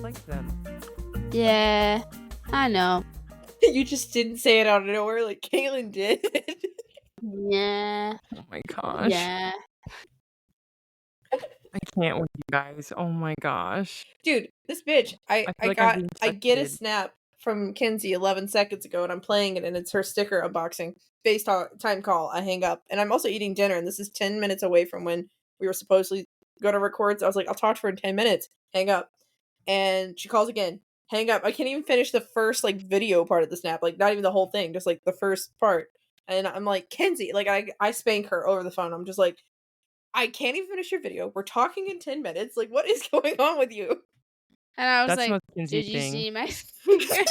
like them. Yeah, I know. You just didn't say it out of nowhere like Kaylin did. Yeah. Oh my gosh. Yeah. I can't with you guys. Oh my gosh. Dude, this bitch. I feel like I'm being I get a infected. snap from Kinsey 11 seconds ago and I'm playing it and it's her sticker unboxing. FaceTime call. I hang up. And I'm also eating dinner and this is 10 minutes away from when we were supposedly go to record. So I was like, I'll talk to her in 10 minutes. Hang up. And she calls again. Hang up. I can't even finish the first like video part of the snap. Like not even the whole thing, just like the first part. And I'm like, Kinsey, like I spank her over the phone. I'm just like, I can't even finish your video. We're talking in 10 minutes. Like, what is going on with you? And I was That's like, the most Kinsey did you thing. see my sticker?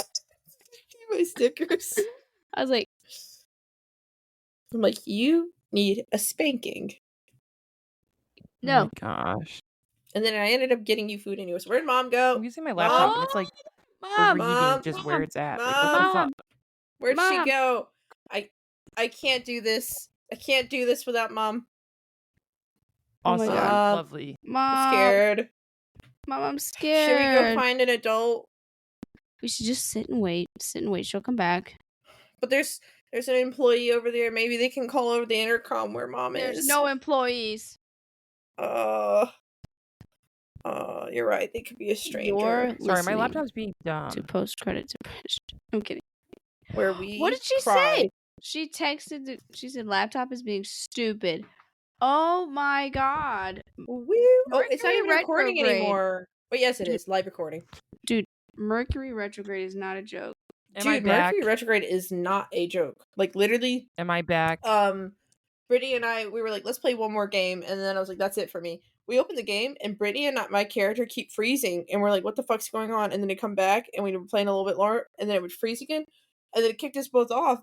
My stickers. I was like, I'm like, you need a spanking. no. Oh my gosh. And then I ended up getting you food anyways. Where'd mom go? I'm using my laptop Mom? and it's like Mom, reading Mom, just Mom, where it's at. Like, what the Mom, fuck? Where'd she Mom. go? I can't do this. I can't do this without mom. Oh my Awesome. God. Lovely. I'm Mom, scared. Mom, I'm Should we go scared. find an adult? We should just sit and wait. Sit and wait. She'll come back. But there's an employee over there. Maybe they can call over the intercom where mom There's is. no employees. You're right. They could be a stranger. You're Sorry, my listening laptop's being dumb. to post-credit depression. I'm kidding. Where we What did she cry. say? She texted. She said laptop is being stupid. Oh my god. Woo! Oh, it's not Mercury even recording retrograde. anymore. But yes, it Dude. is live recording. Dude, Mercury retrograde is not a joke. Am I Dude, back? Mercury retrograde is not a joke. Like literally, Am I back? Brittany and I, we were like, let's play one more game, and then I was like, that's it for me. We opened the game, and Brittany and my character keep freezing, and we're like, what the fuck's going on? And then they come back, and we were playing a little bit longer, and then it would freeze again, and then it kicked us both off,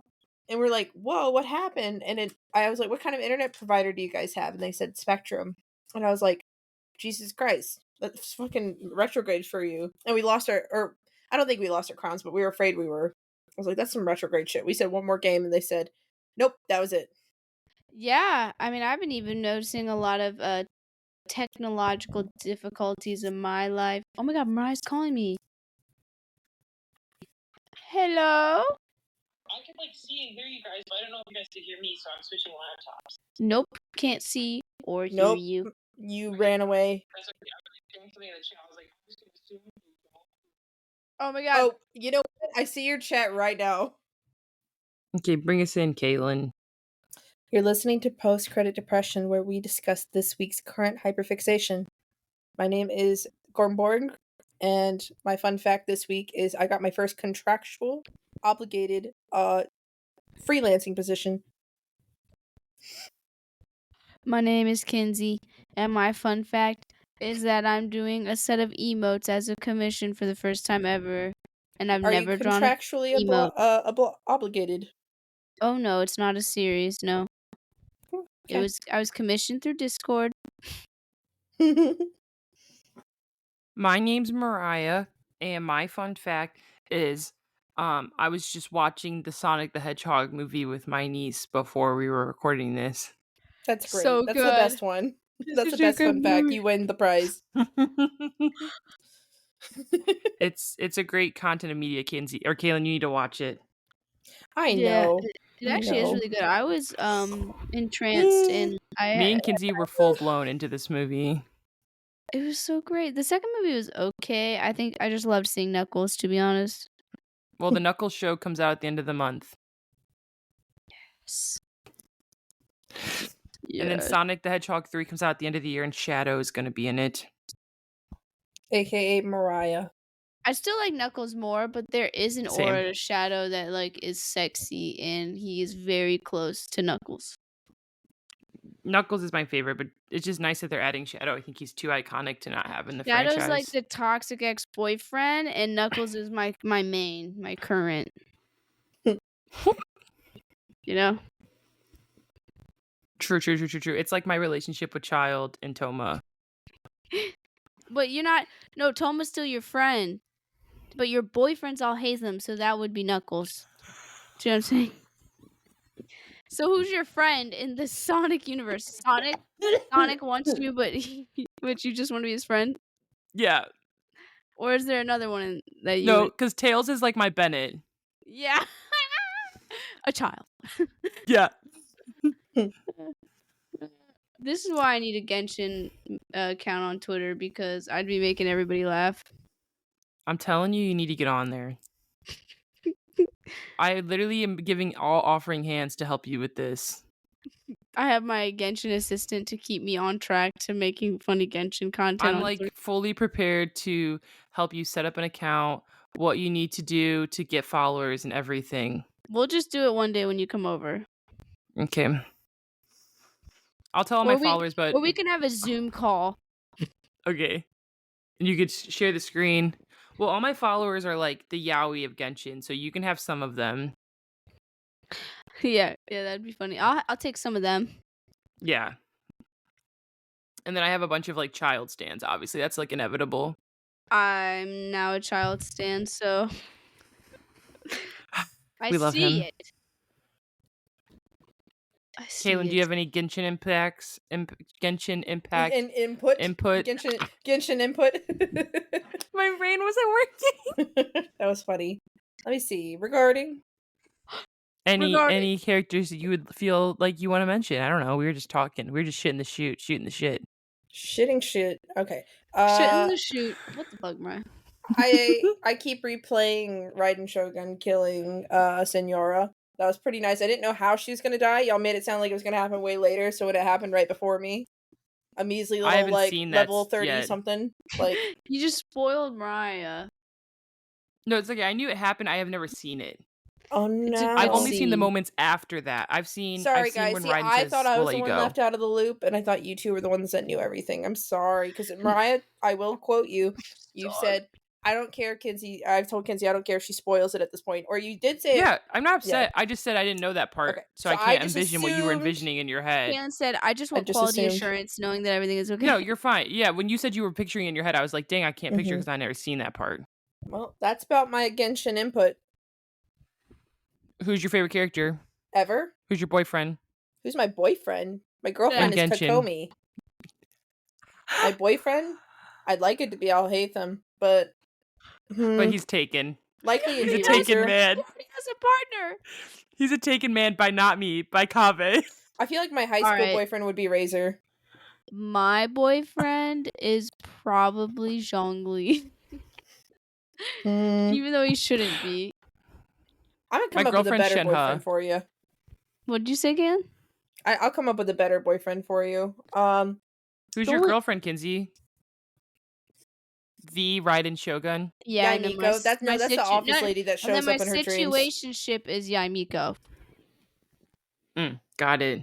and we're like, whoa, what happened? And I was like, what kind of internet provider do you guys have? And they said Spectrum, and I was like, Jesus Christ, that's fucking retrograde for you. And we lost or I don't think we lost our crowns, but we were afraid we were. I was like, that's some retrograde shit. We said one more game, and they said, nope, that was it. Yeah, I mean, I've been even noticing a lot of technological difficulties in my life. Oh my god, Mariah's calling me. Hello? I could like see and hear you guys, but I don't know if you guys could hear me, so I'm switching laptops. Nope, can't see or hear Nope. you. You ran away. That's okay. I was doing something in the chat. I was like, I'm just gonna assume you don't. Oh my god. Oh, you know what? I see your chat right now. Okay, bring us in, Caitlin. You're listening to Post Credit Depression, where we discuss this week's current hyperfixation. My name is Gormborg, and my fun fact this week is I got my first contractual, obligated, freelancing position. My name is Kinsey, and my fun fact is that I'm doing a set of emotes as a commission for the first time ever, and I've Are never you drawn a contractually emote. obligated? Oh no, it's not a series. No, Okay. I was commissioned through Discord. My name's Mariah, and my fun fact is I was just watching the Sonic the Hedgehog movie with my niece before we were recording this. That's great. So That's good. the best one. That's the best fun fact. You win the prize. It's a great content of media, Kinsey. Or Kaylin, you need to watch it. I know. It actually is know. really good. I was entranced, and Me and Kinsey were full blown into this movie. it was so great. The second movie was okay. I think I just loved seeing Knuckles, to be honest. Well, the Knuckles show comes out at the end of the month. Yes. And then Sonic the Hedgehog 3 comes out at the end of the year, and Shadow is going to be in it. AKA Mariah. I still like Knuckles more, but there is an Same. aura to Shadow that like is sexy, and he is very close to Knuckles. Knuckles is my favorite, but it's just nice that they're adding Shadow. I think he's too iconic to not have in the Shadow's franchise. like the toxic ex-boyfriend, and Knuckles is my main, my current. You know? True. It's like my relationship with Child and Toma. But you're not. No, Toma's still your friend. But your boyfriends all hate them, so that would be Knuckles. Do you know what I'm saying? So who's your friend in the Sonic universe? Sonic wants you, but you just want to be his friend? Yeah. Or is there another one that you No, would... because Tails is like my Bennett. Yeah. A child. Yeah. This is why I need a Genshin account on Twitter, because I'd be making everybody laugh. I'm telling you, you need to get on there. I literally am giving all offering hands to help you with this. I have my Genshin assistant to keep me on track to making funny Genshin content. I'm like fully prepared to help you set up an account, what you need to do to get followers and everything. We'll just do it one day when you come over. Okay. I'll tell all my followers, but... Or we can have a Zoom call. Okay. And you could share the screen. Well, all my followers are like the yaoi of Genshin, so you can have some of them. Yeah, that'd be funny. I'll take some of them. Yeah. And then I have a bunch of like child stands, obviously. That's like inevitable. I'm now a child stan, so We love him. it. I see Kaylin, it. do you have any Genshin impacts? Genshin impact? Input. Input. Genshin input. My brain wasn't working. That was funny. Let me see. Regarding any characters that you would feel like you want to mention? I don't know. We were just talking. We were just shooting the shit. Shitting shit. Okay. Shit in the shoot. What the fuck, Mariah? I keep replaying Raiden Shogun killing Senora. That was pretty nice. I didn't know how she was gonna die. Y'all made it sound like it was gonna happen way later, so it happened right before me. A measly little like level 30 something. Like you just spoiled Mariah. No, it's okay. I knew it happened. I have never seen it. Oh no! I've only seen the moments after that. I've seen. Sorry, guys. When Raiden I thought I was the one left out of the loop, and I thought you two were the ones that knew everything. I'm sorry, because Mariah, I will quote you. You said, "I don't care, Kinsey." I've told Kinsey I don't care if she spoils it at this point. Or you did say, "Yeah, I'm not upset. Yeah. I just said I didn't know that part, okay. so I can't envision what you were envisioning in your head." Kaylin said, "I just want quality assurance, knowing that everything is okay." No, you're fine. Yeah, when you said you were picturing in your head, I was like, "Dang, I can't picture because I never seen that part." Well, that's about my Genshin input. Who's your favorite character? Ever? Who's your boyfriend? Who's my boyfriend? My girlfriend is Kokomi. My boyfriend? I'd like it to be Al-Haytham, but... But he's taken. Likely he's a taken man. He has a partner. He's a taken man by not me, by Kaveh. I feel like my high school boyfriend would be Razor. My boyfriend is probably Zhongli. Even though he shouldn't be. I'm gonna come up with a better boyfriend for you. What'd you say again? I'll come up with a better boyfriend for you. Who's your girlfriend, Kinsey? The Raiden Shogun. Yeah, Yaimiko. That's the office lady that shows up in her dreams. My situationship is Yaimiko. Got it.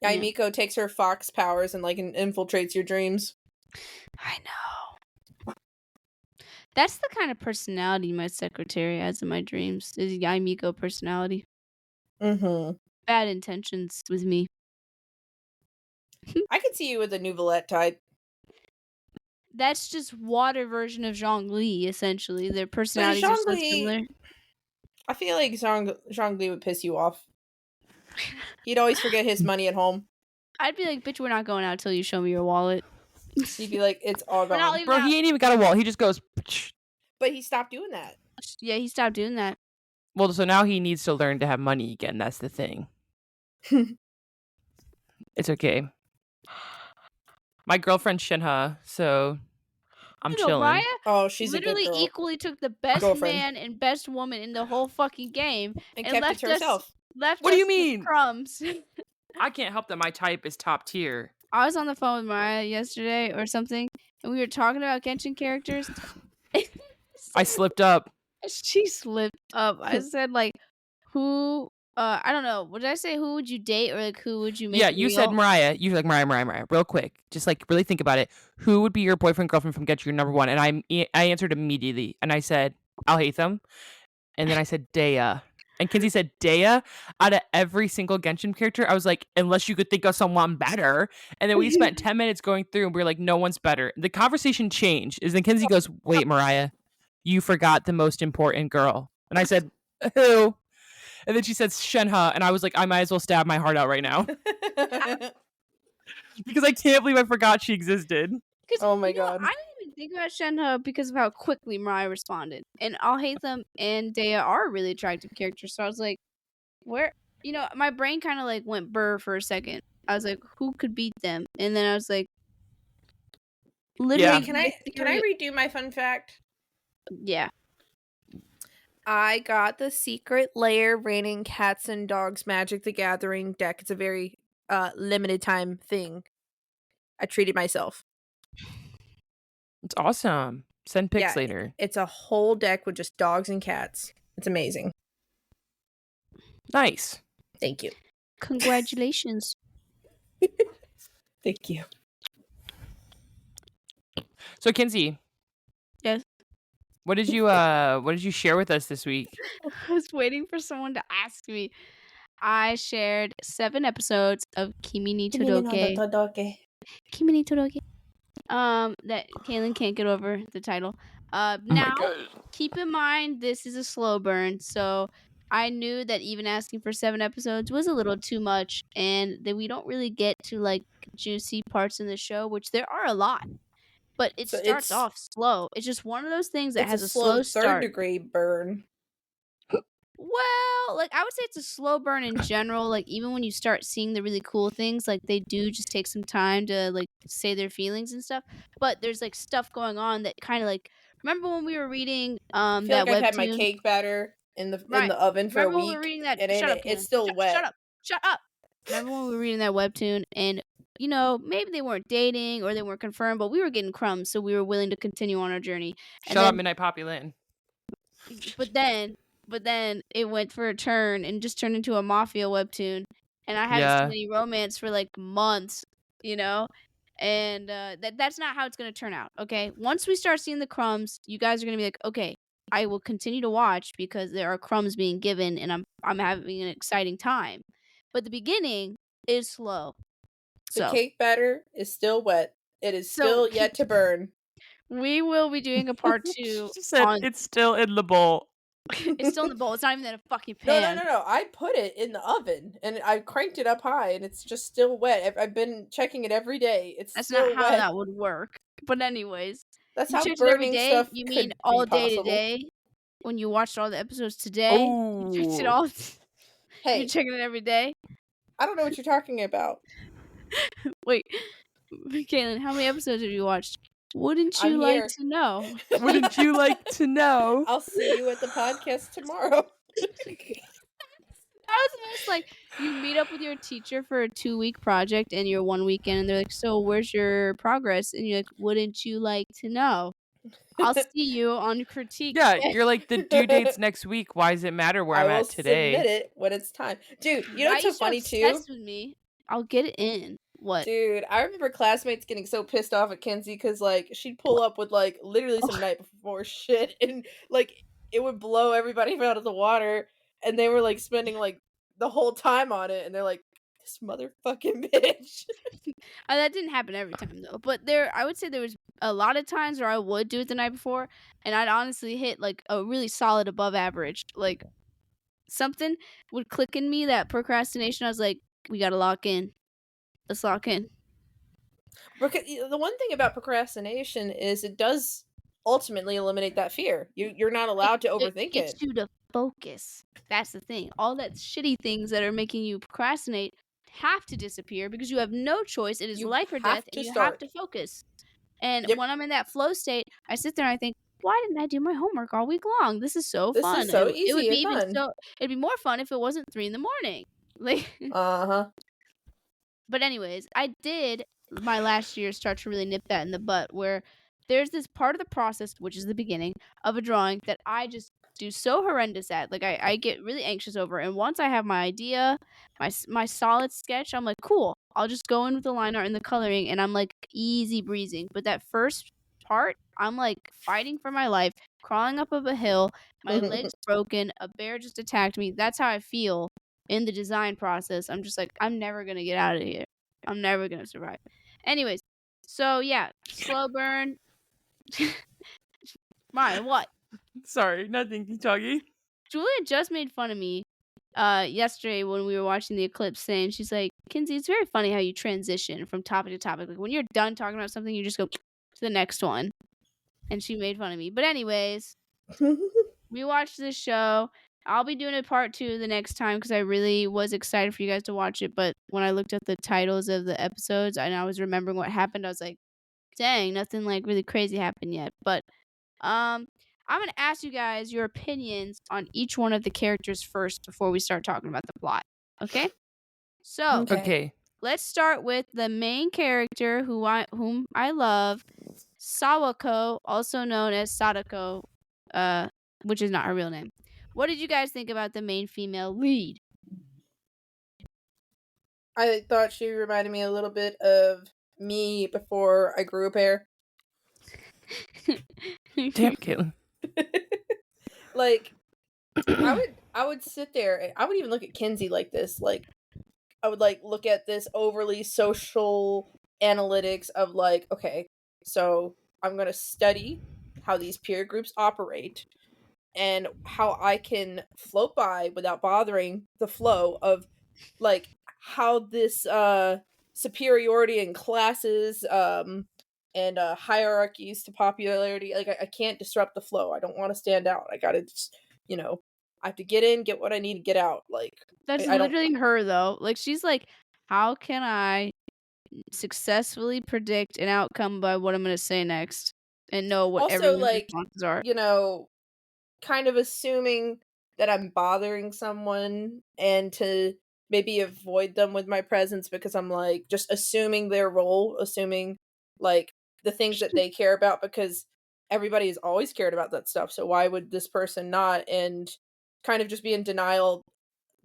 Yaimiko takes her fox powers and like infiltrates your dreams. I know. That's the kind of personality my secretary has in my dreams. Is Yaimiko personality. Bad intentions with me. I could see you with a Nouvelette type. That's just water version of Zhongli, essentially. Their personalities are so similar. I feel like Zhongli would piss you off. He'd always forget his money at home. I'd be like, bitch, we're not going out till you show me your wallet. He'd be like, it's all gone. Bro, he ain't even got a wallet. He just goes... But he stopped doing that. Yeah, he stopped doing that. Well, so now he needs to learn to have money again. That's the thing. It's okay. My girlfriend's Shinha, so I'm chilling. Oh, she's literally a good girl. Equally took the best man and best woman in the whole fucking game and kept it to herself. What do you mean? Crumbs. I can't help that my type is top tier. I was on the phone with Mariah yesterday or something, and we were talking about Genshin characters. I slipped up. She slipped up. I said, like, who... I don't know. What did I say? Who would you date, or like who would you make? Yeah, you said Mariah. You were like Mariah. Real quick, just like really think about it. Who would be your boyfriend, girlfriend from Get Your Number One? And I answered immediately, and I said Al-Haytham, and then I said Dea, and Kinsey said Dea. Out of every single Genshin character, I was like, unless you could think of someone better. And then we spent 10 minutes going through, and we were like, no one's better. The conversation changed. Is then Kinsey goes, wait, Mariah, you forgot the most important girl, and I said, who? And then she said Shenhe, and I was like, I might as well stab my heart out right now. Because I can't believe I forgot she existed. Oh my god. I didn't even think about Shenhe because of how quickly Mariah responded. And Alhaitham and Dea are really attractive characters. So I was like, where? You know, my brain kind of like went burr for a second. I was like, who could beat them? And then I was like, literally, Yeah. Can I redo my fun fact? Yeah. I got the Secret Lair Raining Cats and Dogs Magic the Gathering deck. It's a very limited time thing. I treated myself. It's awesome. Send pics Yeah, later. It's a whole deck with just dogs and cats. It's amazing. Nice. Thank you. Congratulations. Thank you. So Kinsey. Yes. What did you share with us this week? I was waiting for someone to ask me. I shared 7 episodes of Kimi ni Todoke. Kimi ni Todoke. That Kaylin can't get over the title. Now, keep in mind this is a slow burn, so I knew that even asking for 7 episodes was a little too much, and that we don't really get to like juicy parts in the show, which there are a lot. But it So starts it's- off slow. It's just one of those things that It's has a a slow third start. degree burn. Well, like I would say it's a slow burn in general. Like even when you start seeing the really cool things, like they do just take some time to like say their feelings and stuff. But there's like stuff going on that kind of like remember when we were reading I feel that like I've had my webtoon? cake batter in the Right. oven for Remember a when we week, were reading that? and Shut up, it's Kaylin. still wet. Shut up. Remember when we were reading that webtoon and you know maybe they weren't dating or they weren't confirmed, but we were getting crumbs, so we were willing to continue on our journey. Shut up, Midnight Poppy Lynn. But then it went for a turn and just turned into a mafia webtoon, and I haven't seen any romance for like months, you know. And that's not how it's gonna turn out. Okay, once we start seeing the crumbs, you guys are gonna be like, okay, I will continue to watch because there are crumbs being given, and I'm having an exciting time. But the beginning is slow. The So cake batter is still wet. It is So, still yet to burn. we will be doing a part 2 She said on. it's still in the bowl. It's still in the bowl. It's not even in a fucking No, pan. no. I put it in the oven and I cranked it up high, and it's just still wet. I've been checking it every day. It's That's still not how wet. that would work. But anyways, That's you how checked it every burning day. stuff You could mean be all day possible. today? When you watched all the episodes today, you checked it Oh. all. Hey, You're checking it every day. I don't know what you're talking about. Wait, Kaylin, how many episodes have you watched? Wouldn't you I'm like here. to know? Wouldn't you like to know? I'll see you at the podcast tomorrow. That was almost like you meet up with your teacher for a 2-week project and you're 1 weekend and they're like, so where's your progress? And you're like, wouldn't you like to know? I'll see you on critique. Yeah, you're like the due date's next week. Why does it matter where I I'm will at today? submit it when it's time. Dude, you know Why what's are you so funny too? obsessed with me? I'll get it in. What? Dude, I remember classmates getting so pissed off at Kenzie because like she'd pull up with like literally some night before shit, and like it would blow everybody out of the water, and they were like spending like the whole time on it, and they're like, this motherfucking bitch. That didn't happen every time though, but I would say there was a lot of times where I would do it the night before, and I'd honestly hit like a really solid above average. Like something would click in me that procrastination. I was like, we gotta lock in. Let's lock in. Because the one thing about procrastination is it does ultimately eliminate that fear. You're not allowed to overthink It gets you to focus. That's the thing. All that shitty things that are making you procrastinate have to disappear because you have no choice. It is You life or have death, to and you start. have to focus. And Yep. when I'm in that flow state, I sit there and I think, why didn't I do my homework all week long? This is so This fun. is so it would easy be and fun. it'd be more fun if it wasn't 3 a.m. Like Uh-huh. But anyways, I did my last year start to really nip that in the butt where there's this part of the process, which is the beginning of a drawing, that I just do so horrendous at. Like I get really anxious over. And once I have my idea, my solid sketch, I'm like, cool. I'll just go in with the line art and the coloring, and I'm like easy breezing. But that first part, I'm like fighting for my life, crawling up a hill, my leg's broken, a bear just attacked me. That's how I feel in the design process. I'm just like, I'm never gonna get out of here. I'm never gonna survive. Anyways, so yeah, slow burn. Ryan, what? Sorry, nothing. Keep talking. Julia just made fun of me yesterday when we were watching the eclipse, saying, she's like, Kinsey, it's very funny how you transition from topic to topic. Like when you're done talking about something, you just go to the next one. and she made fun of me. But anyways, we watched this show. I'll be doing a part 2 the next time because I really was excited for you guys to watch it. But when I looked at the titles of the episodes and I was remembering what happened, I was like, dang, nothing like really crazy happened yet. But I'm gonna ask you guys your opinions on each one of the characters first before we start talking about the plot. Okay? So Okay. Okay. let's start with the main character whom I love, Sawako, also known as Sadako, which is not her real name. What did you guys think about the main female lead? I thought she reminded me a little bit of me before I grew a pair. Damn, Caitlin. Like, I would sit there and I would even look at Kinsey like this. Like, I would like look at this overly social analytics of like, okay, so I'm gonna study how these peer groups operate and how I can float by without bothering the flow of like how this superiority in classes and hierarchies to popularity, like I can't disrupt the flow. I don't want to stand out. I gotta just, I have to get in, get what I need to get out. Like, That's I don't. literally her though. Like she's like, how can I successfully predict an outcome by what I'm gonna say next and know what Also, everyone's like, responses are? kind of assuming that I'm bothering someone and to maybe avoid them with my presence because I'm like just assuming their role, assuming like the things that they care about because everybody has always cared about that stuff. So why would this person not? And kind of just be in denial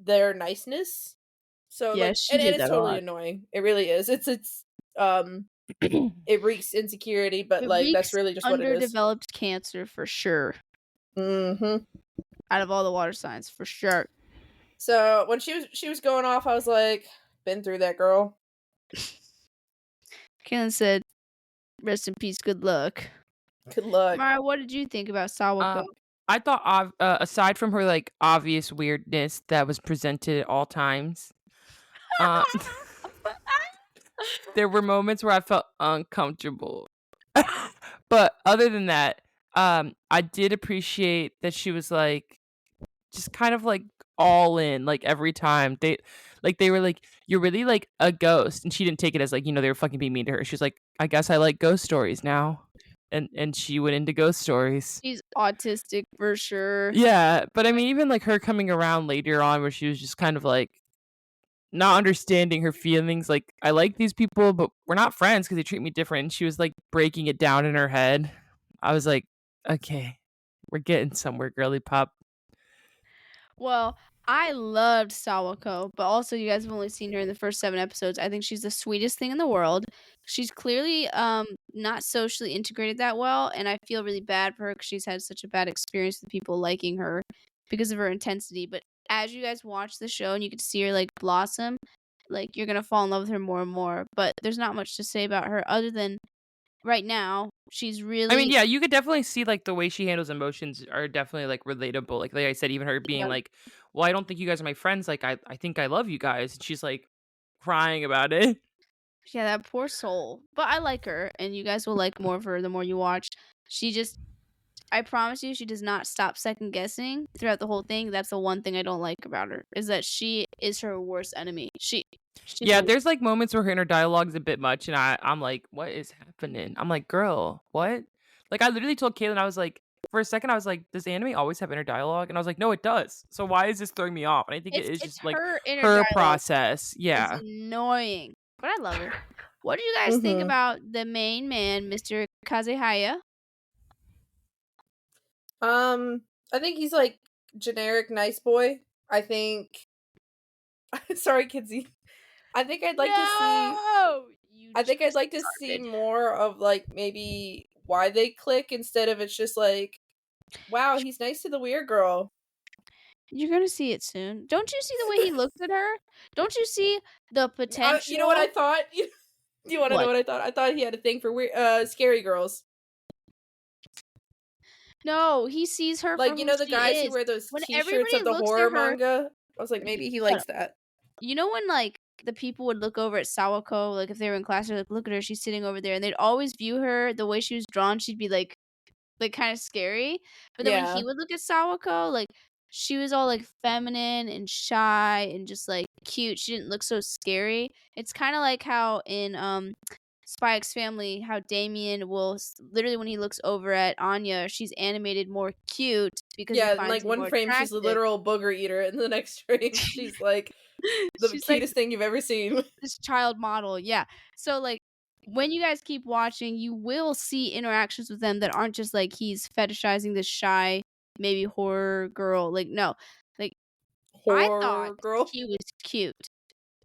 their niceness. So Yeah, like, she and did it's that a totally lot. annoying. It really is. It's it reeks insecurity, but It like that's reeks really just what it is. underdeveloped cancer for sure. Mm-hmm. Out of all the water signs, for sure. So when she was going off, I was like, been through that, girl. Kaylin said, "Rest in peace. Good luck." Good luck. Mara, what did you think about Sawako? I thought, aside from her like obvious weirdness that was presented at all times, uh, there were moments where I felt uncomfortable. But other than that, I did appreciate that she was like, just kind of like all in, like every time they were like, "You're really like a ghost," and she didn't take it as like they were fucking being mean to her. She was like, "I guess I like ghost stories now," and she went into ghost stories. She's autistic for sure. Yeah, but I mean, even like her coming around later on, where she was just kind of like not understanding her feelings. Like, I like these people, but we're not friends because they treat me different. And she was like breaking it down in her head. I was like, okay, we're getting somewhere, girly pop. Well, I loved Sawako, but also you guys have only seen her in the first 7 episodes. I think she's the sweetest thing in the world. She's clearly not socially integrated that well, and I feel really bad for her because she's had such a bad experience with people liking her because of her intensity. But as you guys watch the show and you get to see her like blossom, like you're gonna fall in love with her more and more. But there's not much to say about her other than right now she's really I mean, yeah, you could definitely see like the way she handles emotions are definitely like relatable. Like I said, even her being Yeah. like, "Well, I don't think you guys are my friends. Like, I think I love you guys," and she's like crying about it. Yeah, that poor soul. But I like her, and you guys will like more of her the more you watch. She just, I promise you, she does not stop second guessing throughout the whole thing. That's the one thing I don't like about her, is that she is her worst enemy. She's Yeah, the- there's like moments where her inner dialogue is a bit much, and I'm like, what is happening? I'm like, girl, what? Like, I literally told Caitlin, I was like, for a second, I was like, does anime always have inner dialogue? And I was like, no, it does. So why is this throwing me off? And I think it is it's just like her inner her dialogue process. is Yeah. annoying, but I love her. What do you guys think Mhm. about the main man, Mr. Kazehaya? I think he's like generic nice boy. I think. Sorry, Kidsy. I think I'd like to see. I think I'd like to see more of like maybe why they click instead of it's just like, wow, he's nice to the weird girl. You're gonna see it soon. Don't you see the way he looks at her? Don't you see the potential? You know what I thought? You want to know What? what I thought? I thought he had a thing for weird, scary girls. No, he sees her Like, for you who know the she guys is. who wear those When t-shirts everybody of the looks horror at her, manga? I was like, maybe he Shut likes up. that. You know when like the people would look over at Sawako, like if they were in class, they're like, look at her, she's sitting over there, and they'd always view her the way she was drawn. She'd be like like kind of scary. But then when he would look at Sawako, like she was all like feminine and shy and just like cute. She didn't look so scary. It's kind of like how in Spy X Family, how Damien will literally when he looks over at Anya, she's animated more cute because he Yeah, in finds like her one more frame she's a attractive. literal booger eater, and the next frame she's like the She's like cutest thing you've ever seen. this child model, yeah. So like when you guys keep watching, you will see interactions with them that aren't just like he's fetishizing this shy, maybe horror girl. Like no, like I thought Horror girl. he was cute.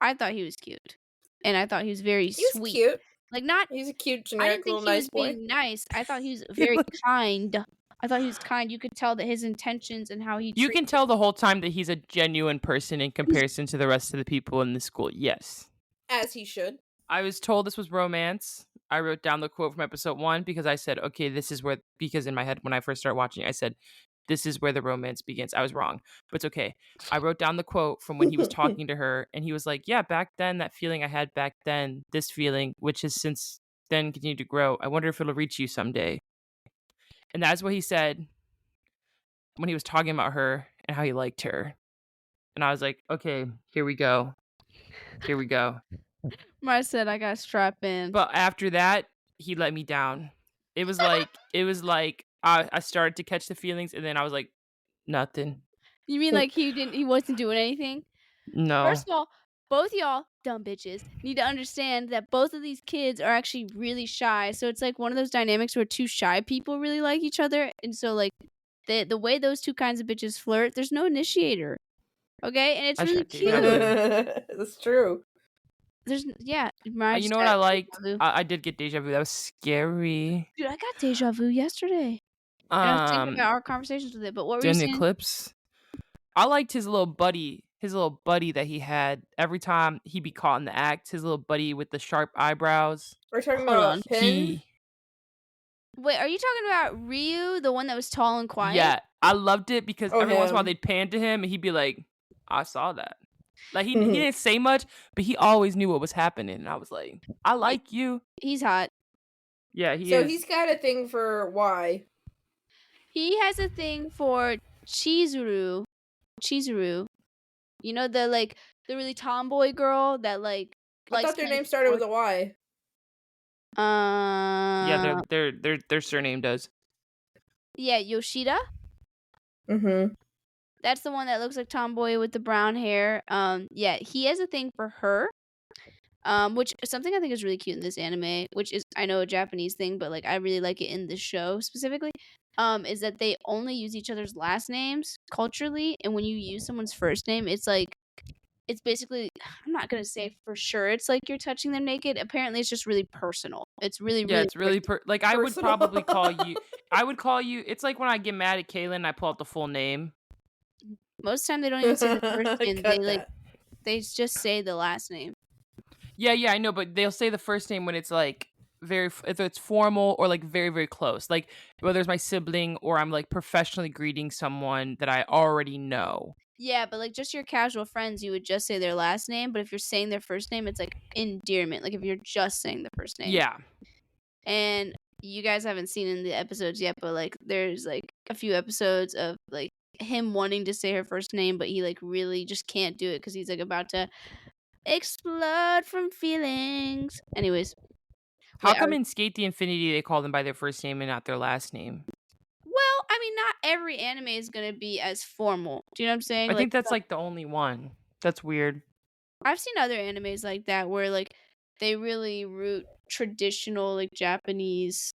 I thought he was cute, and I thought he was very He was sweet. cute. Like not, He's a cute, I generic didn't think little he nice was boy. being nice. I thought he was very kind. I thought he was kind. You could tell that his intentions and how he You treated can tell the whole time that he's a genuine person in comparison to the rest of the people in the school. Yes. As he should. I was told this was romance. I wrote down the quote from episode 1 because I said, okay, this is where, because in my head when I first started watching, I said, this is where the romance begins. I was wrong, but it's okay. I wrote down the quote from when he was talking to her, and he was like, yeah, back then, that feeling I had back then, this feeling, which has since then continued to grow. I wonder if it'll reach you someday. And that's what he said when he was talking about her and how he liked her. And I was like, okay, here we go. Here we go. I said I got strap in. But after that, he let me down. It was like I started to catch the feelings, and then I was like, nothing. You mean like he wasn't doing anything? No. First of all, both y'all dumb bitches need to understand that both of these kids are actually really shy. So it's like one of those dynamics where two shy people really like each other, and so like the way those two kinds of bitches flirt, there's no initiator. Okay, and it's I really shot deja vu. cute. That's true. There's You know what I liked? I did get deja vu. That was scary. Dude, I got deja vu yesterday. And I was thinking about our conversations with it. But what were you During the saying? eclipse, I liked his little buddy that he had every time he'd be caught in the act. His little buddy with the sharp eyebrows. We're talking Hold about on. Pin. Wait, are you talking about Ryu, the one that was tall and quiet? Yeah, I loved it because every once in a while him. they'd pan to him and he'd be like, I saw that. Like he didn't say much, but he always knew what was happening. And I was like, I like you. He's hot. Yeah, he So is. he's got a thing for Y. He has a thing for Chizuru. You know the really tomboy girl that I likes thought their playing name started with sports? a Y. Yeah, their surname does. Yeah, Yoshida. Mm-hmm. That's the one that looks like tomboy with the brown hair. Yeah, he has a thing for her. Which is something I think is really cute in this anime, which is I know a Japanese thing, but like I really like it in this show specifically. Is that they only use each other's last names culturally, and when you use someone's first name, it's basically I'm not gonna say for sure it's like you're touching them naked. Apparently, it's just really personal. It's really Yeah, it's really like I would personal. probably call you. I would call you. It's like when I get mad at Kaylin, and I pull out the full name. most of the time they don't even say the first name. Cut They that. they just say the last name. Yeah, I know, but they'll say the first name when it's like if it's formal or like very, very close. Like whether it's my sibling or I'm like professionally greeting someone that I already know. Yeah, but like just your casual friends, you would just say their last name. But if you're saying their first name, it's like endearment. Like if you're just saying the first name. Yeah. And you guys haven't seen in the episodes yet, but like there's like a few episodes of like him wanting to say her first name, but he like really just can't do it because he's like about to explode from feelings. Anyways. How Wait, come in Skate the Infinity they call them by their first name and not their last name? well, I mean, not every anime is gonna be as formal. Do you know what I'm saying? I think that's like the only one. That's weird. I've seen other animes like that where like they really root traditional like Japanese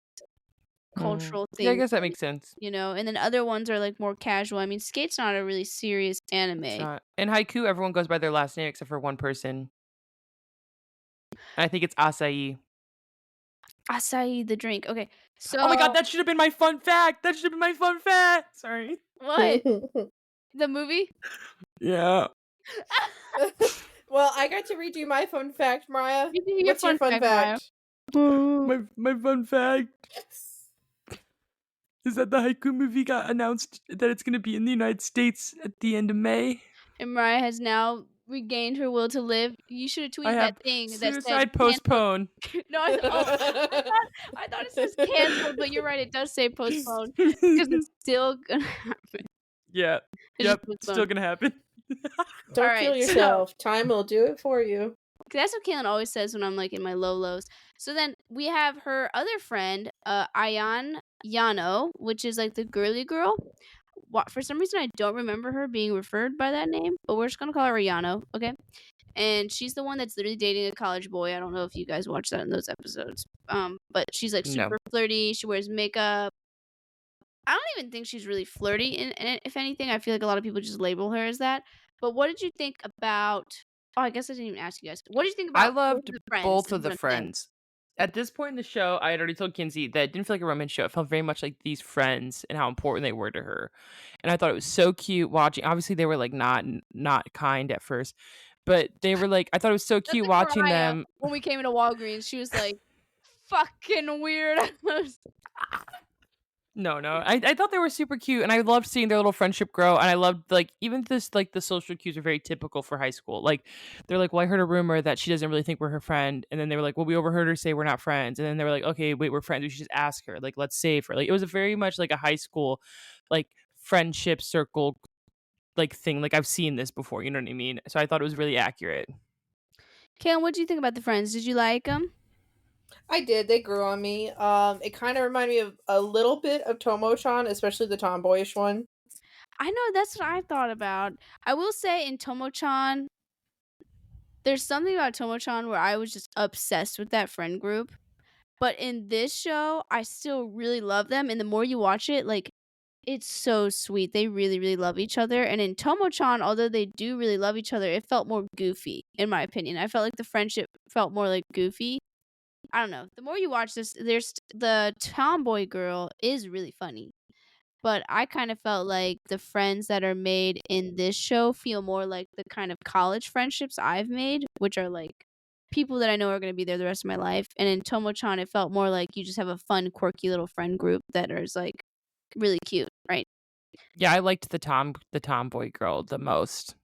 cultural things. Yeah, I guess that in, makes sense. you know, and then other ones are like more casual. I mean, Skate's not a really serious anime. It's not. In Haiku, everyone goes by their last name except for one person. And I think it's Acai. Acai the drink. Okay, so Oh my god, that should have been my fun fact. Sorry. what? The movie? Yeah. Well, I got to read you my fun fact, Mariah. You do your What's your fun fun fact, fact? My fun fact is that the Haiku movie got announced that it's going to be in the United States at the end of May. And Mariah has now regained her will to live. You should have I tweeted have that thing that suicide said postpone. no, I thought it says canceled, but you're right. It does say postponed because it's still gonna happen. Yeah. It's just Yep. postponed. Still gonna happen. Don't All kill right, yourself. Time will do it for you. That's what Kaylin always says when I'm like in my lows. So then we have her other friend, Ayan Yano, which is like the girly girl. For some reason, I don't remember her being referred by that name, but we're just gonna call her Yano, okay? And she's the one that's literally dating a college boy. I don't know if you guys watched that in those episodes. But she's like No. super flirty. She wears makeup. I don't even think she's really flirty. And if anything, I feel like a lot of people just label her as that. But what did you think about? Oh, I guess I didn't even ask you guys. What did you think about? I loved the friends? both of is the what I'm saying. friends. At this point in the show, I had already told Kinsey that it didn't feel like a romance show. It felt very much like these friends and how important they were to her. And I thought it was so cute watching. Obviously, they were like not kind at first, but they were like, I thought it was so That's cute like watching Mariah, them. when we came into Walgreens, she was like, "Fucking weird." No. I thought they were super cute, and I loved seeing their little friendship grow. And I loved like even this like the social cues are very typical for high school. Like they're like, well, I heard a rumor that she doesn't really think we're her friend, and then they were like, well, we overheard her say we're not friends, and then they were like, okay, wait, we're friends. We should just ask her. Like, let's save her. Like it was a very much like a high school, like friendship circle, like thing. Like I've seen this before. You know what I mean? So I thought it was really accurate. Kaylin, what do you think about the friends? Did you like them? I did. They grew on me. It kind of reminded me of a little bit of Tomo-chan, especially the tomboyish one. I know, that's what I thought about. I will say in Tomo-chan, there's something about Tomo-chan where I was just obsessed with that friend group. But in this show, I still really love them. And the more you watch it, like, it's so sweet. They really, really love each other. And in Tomo-chan, although they do really love each other, it felt more goofy, in my opinion. I felt like the friendship felt more like goofy. I don't know. The more you watch this, there's the tomboy girl is really funny. But I kind of felt like the friends that are made in this show feel more like the kind of college friendships I've made, which are like people that I know are going to be there the rest of my life. And in Tomo-chan, it felt more like you just have a fun, quirky little friend group that is like really cute, right? Yeah, I liked the tomboy girl the most.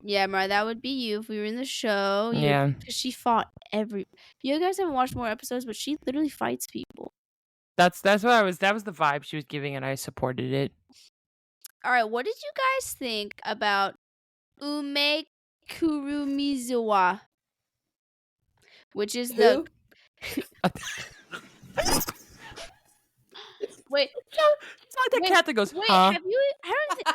Yeah, Mariah, that would be you if we were in the show. Yeah. Because she fought You guys haven't watched more episodes, but she literally fights people. That's what I was. That was the vibe she was giving, and I supported it. All right, what did you guys think about Ume Kurumizawa? Which is the wait. It's like that cat that goes, Wait, huh? have you?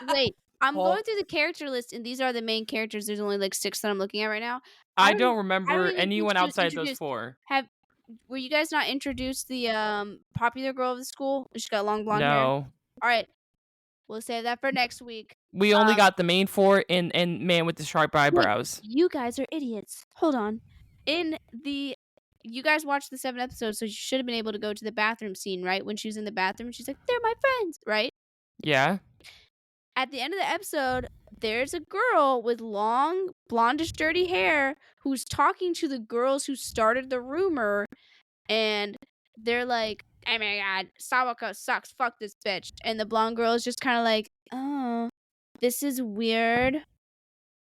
Wait, I'm going through the character list, and these are the main characters. There's only like 6 that I'm looking at right now. I don't remember even anyone think she was outside those introduced. 4. Were you guys not introduced the popular girl of the school? She's got long blonde hair. No. All right, we'll save that for next week. We only got the main 4 and man with the sharp eyebrows. Wait, you guys are idiots. Hold on. You guys watched the 7 episodes, so you should have been able to go to the bathroom scene, right? When she was in the bathroom, she's like, "They're my friends," right? Yeah. At the end of the episode, there's a girl with long, blondish, dirty hair who's talking to the girls who started the rumor, and they're like, "Oh my god, Sawako sucks, fuck this bitch." And the blonde girl is just kind of like, "Oh, this is weird."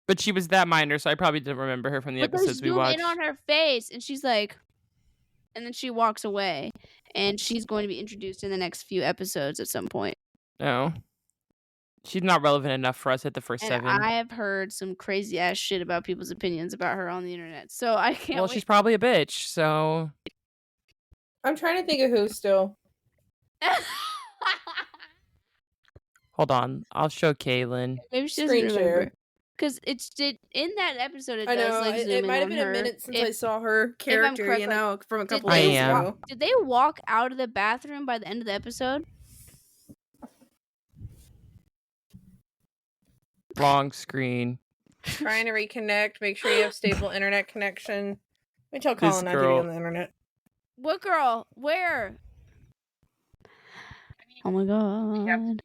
But she was that minor, so I probably didn't remember her from the episodes we watched. But they zoom in on her face, and she's like, and then she walks away, and she's going to be introduced in the next few episodes at some point. No. She's not relevant enough for us at the first 7. I have heard some crazy ass shit about people's opinions about her on the internet, so I can't. Well, she's probably a bitch, so. I'm trying to think of who still. Hold on, I'll show Kaylin. Maybe she doesn't Screen remember. share. Because in that episode, it I does know like zoom it in might have on been her. a minute since I saw her character, correct, you know, from a couple I days am. ago. Did they walk out of the bathroom by the end of the episode? Wrong screen. Trying to reconnect, make sure you have stable internet connection. Let me tell This Colin not to be girl. on the internet. What girl? Where? Oh my god.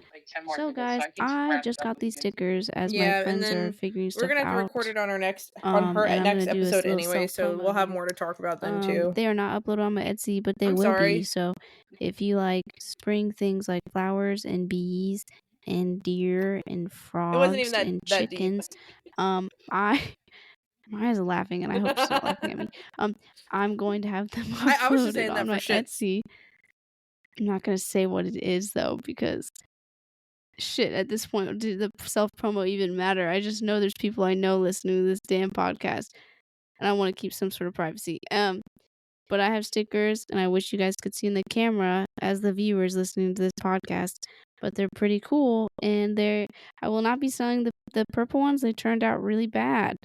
So guys, I just got these stickers as Yeah, my and friends then are figuring stuff We're gonna have to out. record it on our next And I'm next gonna do this episode little anyway, so self-promo we'll have here. more to talk about then too. They are not uploaded on my Etsy, but they I'm will sorry. be. So if you like spring things like flowers and bees and deer and It wasn't frogs even that and that deep. chickens. Maya's laughing, and I hope she's not laughing at me. I'm going to have them I was just uploaded saying that on for my shits. Etsy. I'm not gonna say what it is though, because shit, at this point, did the self promo even matter? I just know there's people I know listening to this damn podcast, and I want to keep some sort of privacy. But I have stickers, and I wish you guys could see in the camera as the viewers listening to this podcast. But they're pretty cool, and I will not be selling the purple ones. They turned out really bad.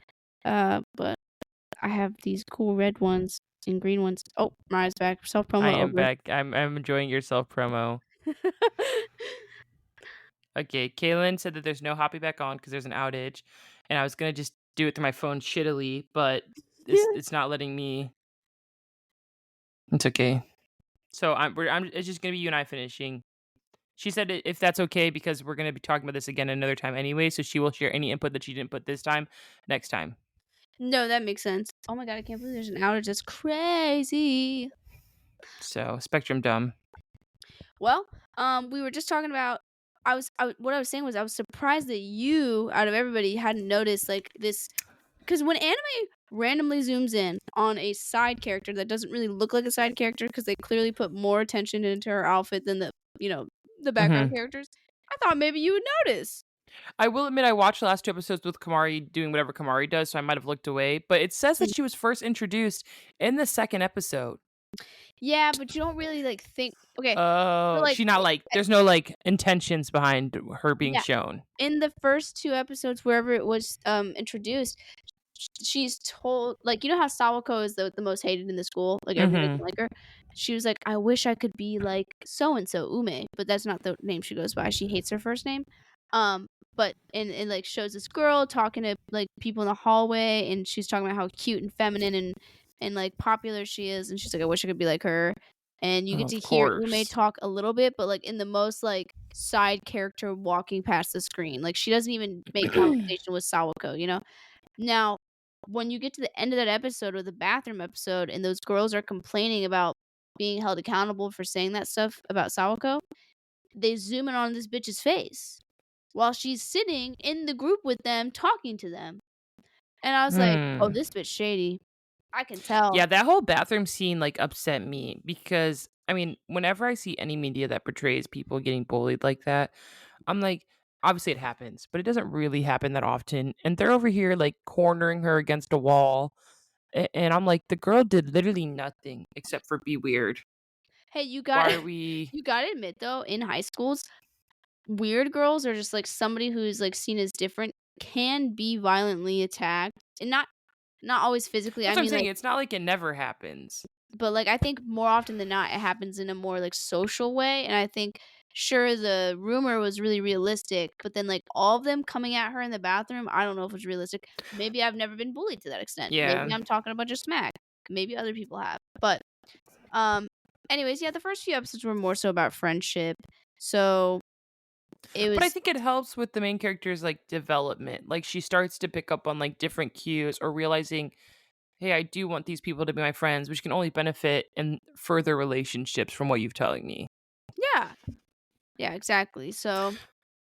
But I have these cool red ones and green ones. Oh, Mariah's back. Self promo I am over. back. I'm enjoying your self promo. Okay, Kaylin said that there's no hopping back on because there's an outage, and I was gonna just do it through my phone shittily, but it's not letting me. It's okay. So it's just gonna be you and I finishing. She said if that's okay because we're gonna be talking about this again another time anyway, so she will share any input that she didn't put this time next time. No, that makes sense. Oh my god, I can't believe there's an outage. That's crazy. So Spectrum dumb. Well, we were just talking about. What I was saying was I was surprised that you, out of everybody, hadn't noticed like this, because when anime randomly zooms in on a side character that doesn't really look like a side character because they clearly put more attention into her outfit than the background characters. I thought maybe you would notice. I will admit I watched the last 2 episodes with Kamari doing whatever Kamari does, so I might have looked away. But it says that she was first introduced in the second episode. Yeah, but you don't really like think. Okay, Oh, like, she not like. There's no like intentions behind her being Yeah. shown. in the first 2 episodes, wherever it was introduced, she's told, like, you know how Sawako is the most hated in the school, like everybody doesn't like her. She was like, I wish I could be like so and so Ume, but that's not the name she goes by. She hates her first name. But and like shows this girl talking to like people in the hallway, and she's talking about how cute and feminine and like popular she is, and she's like, I wish I could be like her. And you get to Of hear Ume course. talk a little bit, but like in the most like side character walking past the screen. Like she doesn't even make conversation with Sawako, you know? Now, when you get to the end of that episode or the bathroom episode and those girls are complaining about being held accountable for saying that stuff about Sawako, they zoom in on this bitch's face while she's sitting in the group with them talking to them. And I was like, oh, this bitch shady. I can tell. Yeah, that whole bathroom scene like upset me because I mean, whenever I see any media that portrays people getting bullied like that, I'm like, obviously it happens, but it doesn't really happen that often. And they're over here like cornering her against a wall. And I'm like, the girl did literally nothing except for be weird. Hey, you Why are we gotta admit though, in high schools, weird girls or just like somebody who's like seen as different can be violently attacked. And not always physically. That's I what I'm mean, saying. like, It's not like it never happens. but like I think more often than not it happens in a more like social way. And I think sure the rumor was really realistic, but then like all of them coming at her in the bathroom, I don't know if it was realistic. Maybe I've never been bullied to that extent. Yeah. Maybe I'm talking a bunch of smack. Maybe other people have. But anyways, yeah, the first few episodes were more so about friendship. So it was But I think it helps with the main character's like development. Like she starts to pick up on like different cues or realizing, hey, I do want these people to be my friends, which can only benefit in further relationships from what you're telling me. Yeah. Yeah, exactly. So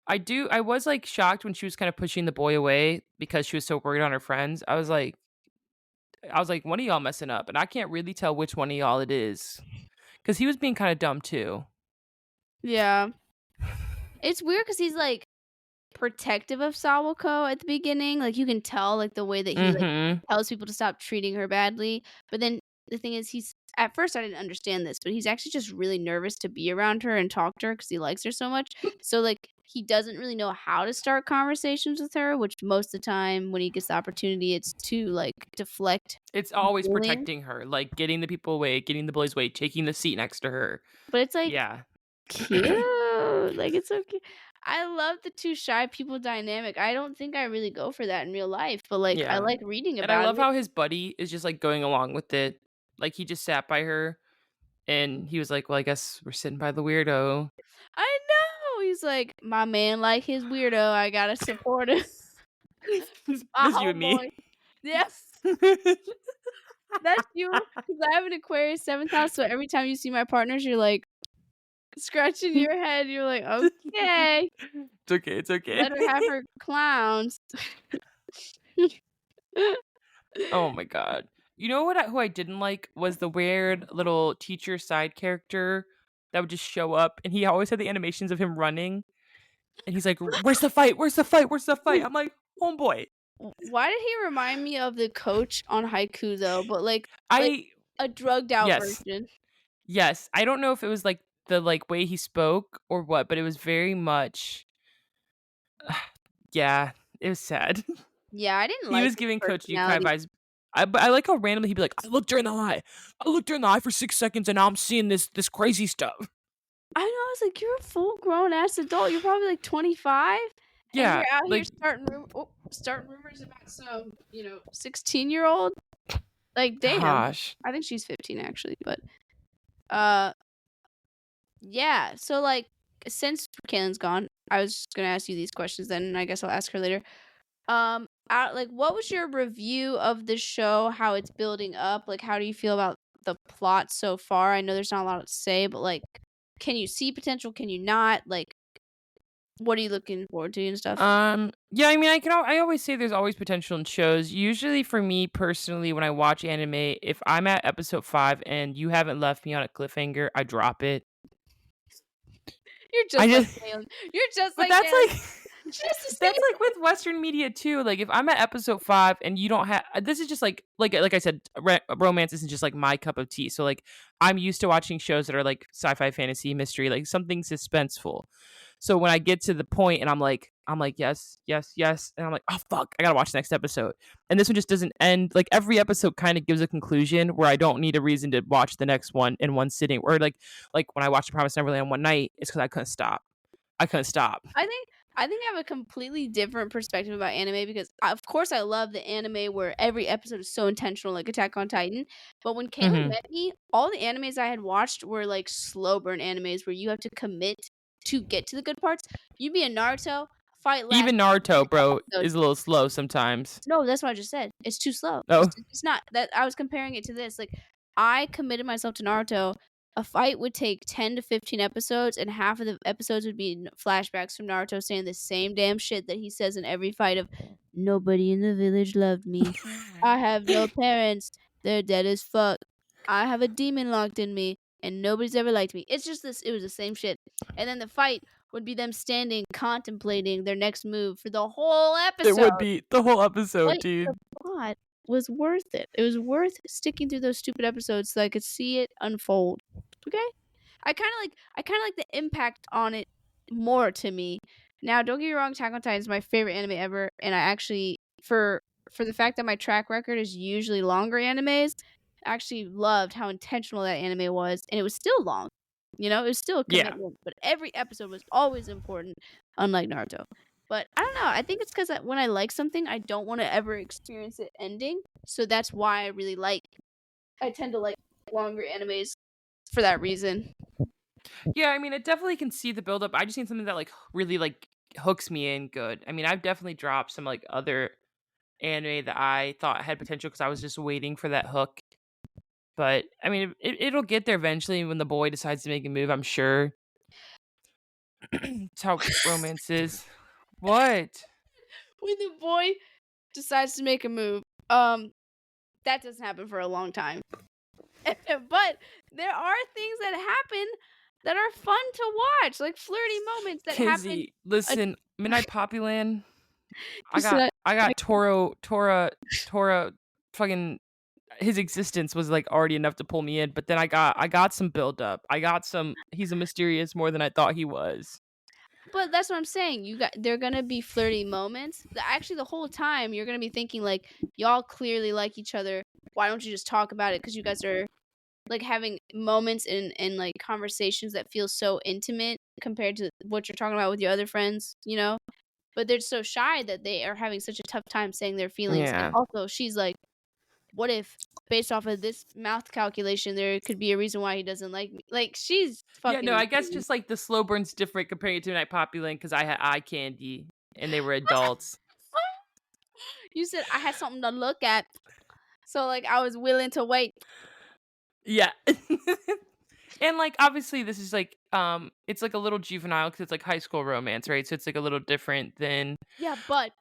I was like shocked when she was kind of pushing the boy away because she was so worried on her friends. I was like, one of y'all messing up, and I can't really tell which one of y'all it is. Because he was being kind of dumb too. yeah. It's weird because he's like protective of Sawako at the beginning. Like you can tell like the way that he like tells people to stop treating her badly. But then the thing is he's at first I didn't understand this, but he's actually just really nervous to be around her and talk to her because he likes her so much. So like he doesn't really know how to start conversations with her, which most of the time when he gets the opportunity it's to like deflect. It's always bullying. protecting her, like getting the people away, getting the boys away, taking the seat next to her. But it's like Yeah. cute. Like it's so cute. I love the two shy people dynamic. I don't think I really go for that in real life, but like I Yeah. like reading And about I love it. how his buddy is just like going along with it. Like he just sat by her and he was like, well, I guess we're sitting by the weirdo. I know. He's like, my man like his weirdo. I gotta support him. This My you and me. homeboy. Yes, that's you. Because I have an Aquarius 7th house, so every time you see my partners, you're like, scratching your head. You're like, okay, It's okay. It's okay. let her have her clowns. Oh my god. You know what? Who I didn't like was the weird little teacher side character that would just show up, and he always had the animations of him running, and he's like, "Where's the fight? Where's the fight? Where's the fight?" I'm like, "Homeboy." Why did he remind me of the coach on Haiku though? But like I a drugged out yes, version. yes. I don't know if it was like the way he spoke or what, but it was very much. Yeah, it was sad. Yeah, I didn't He like was his giving Coach Yukai personality. vibes. But I like how randomly he'd be like, "I looked her in the eye. I looked her in the eye for 6 seconds, and now I'm seeing this crazy stuff." I know. I was like, you're a full grown ass adult. You're probably like 25, and Yeah, you're out here like starting rumors about some 16-year-old. Like, damn. gosh. I think she's 15 actually, but yeah. So like, since Kaylin's gone, I was just gonna ask you these questions. Then and I guess I'll ask her later. Like, what was your review of the show? How it's building up? Like, how do you feel about the plot so far? I know there's not a lot to say, but like, can you see potential? Can you not? Like, what are you looking forward to and stuff? Yeah, I mean, I always say there's always potential in shows. Usually for me personally, when I watch anime, if I'm at episode 5 and you haven't left me on a cliffhanger, I drop it. You're just I like just Kaylin. You're just But like that's Kaylin. like Just the that's same. like with Western media too. Like if I'm at episode 5 and you don't have this is just like I said, romance isn't just like my cup of tea. So like I'm used to watching shows that are like sci-fi, fantasy, mystery, like something suspenseful. So when I get to the point and I'm like yes, yes, yes, and I'm like, oh fuck, I gotta watch the next episode. And this one just doesn't end. Like every episode kind of gives a conclusion where I don't need a reason to watch the next one in one sitting. Or like when I watched The Promised Neverland one night, it's because I couldn't stop. I couldn't stop. I think I have a completely different perspective about anime because, of course, I love the anime where every episode is so intentional, like Attack on Titan. But when Kaylin met me, all the animes I had watched were like slow burn animes where you have to commit to get to the good parts. You'd be in Naruto, fight last. Even Naruto, bro, episode. is a little slow sometimes. No, that's what I just said. It's too slow. Oh. It's not that. I was comparing it to this. Like, I committed myself to Naruto. A fight would take 10 to 15 episodes, and half of the episodes would be flashbacks from Naruto saying the same damn shit that he says in every fight of, nobody in the village loved me. I have no parents. They're dead as fuck. I have a demon locked in me, and nobody's ever liked me. It's just this. It was the same shit. And then the fight would be them standing, contemplating their next move for the whole episode. It would be the whole episode, But dude. the plot was worth it. It was worth sticking through those stupid episodes so I could see it unfold. Okay? I kind of like the impact on it more to me. Now, don't get me wrong, Attack on Titan is my favorite anime ever, and I actually for the fact that my track record is usually longer animes, I actually loved how intentional that anime was, and it was still long. It was still a Yeah. commitment, but every episode was always important, unlike Naruto. But I don't know. I think it's because when I like something, I don't want to ever experience it ending. So that's why I tend to like longer animes for that reason. Yeah, I mean, it definitely can see the build up. I just need something that like really like hooks me in good. I mean, I've definitely dropped some like other anime that I thought had potential because I was just waiting for that hook. But I mean, it'll get there eventually when the boy decides to make a move. I'm sure. It's how romance is. What? When the boy decides to make a move, that doesn't happen for a long time. But there are things that happen that are fun to watch, like flirty moments that happen. Kizzy, listen, Midnight Poppyland. You said I got Tora, fucking. His existence was like already enough to pull me in, but then I got some build up. He's a mysterious more than I thought he was. But that's what I'm saying. They're gonna be flirty moments. Actually, the whole time you're gonna be thinking like, y'all clearly like each other. Why don't you just talk about it? Because you guys are like having moments and like conversations that feel so intimate compared to what you're talking about with your other friends. But they're so shy that they are having such a tough time saying their feelings. Yeah. And also, she's like, what if, based off of this mouth calculation, there could be a reason why he doesn't like me? Like, she's fucking. Yeah, no, I guess just like the slow burn's different compared to Midnight Poppyland because I had eye candy and they were adults. You said I had something to look at, so like I was willing to wait. Yeah. And, like, obviously, this is, like, it's, like, a little juvenile because it's, like, high school romance, right? So it's, like, a little different than Yeah, but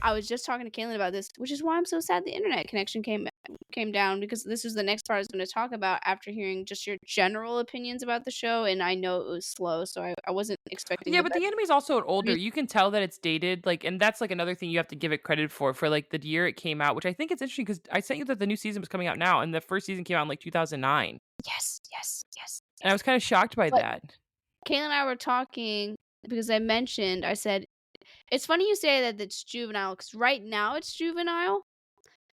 I was just talking to Caitlin about this, which is why I'm so sad the internet connection came down, because this was the next part I was going to talk about after hearing just your general opinions about the show, and I know it was slow, so I wasn't expecting Yeah, the but best. the anime's also older. Re- You can tell that it's dated, like, and that's, like, another thing you have to give it credit for, like, the year it came out, which I think it's interesting because I sent you that the new season was coming out now, and the first season came out in, like, 2009, Yes, yes, yes, and I yes. was kinda shocked by But that. Caitlin and I were talking because I said, it's funny you say that it's juvenile because right now it's juvenile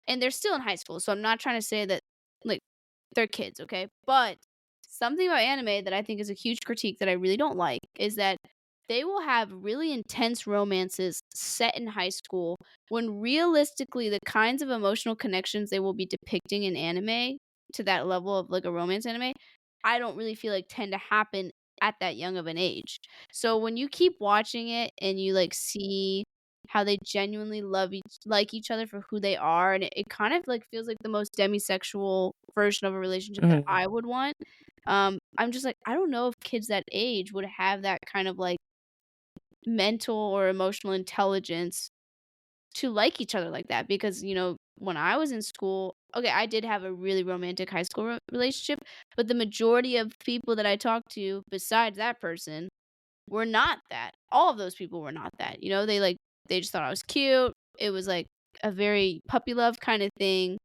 and they're still in high school. So I'm not trying to say that like they're kids, okay? But something about anime that I think is a huge critique that I really don't like is that they will have really intense romances set in high school when realistically the kinds of emotional connections they will be depicting in anime to that level of like a romance anime, I don't really feel like tend to happen at that young of an age. So when you keep watching it and you like see how they genuinely like each other for who they are, and it kind of like feels like the most demisexual version of a relationship that Mhm. I would want. I'm just like, I don't know if kids that age would have that kind of like mental or emotional intelligence to like each other like that, because when I was in school, okay, I did have a really romantic high school relationship, but the majority of people that I talked to besides that person were not that. All of those people were not that. They just thought I was cute. It was like a very puppy love kind of thing,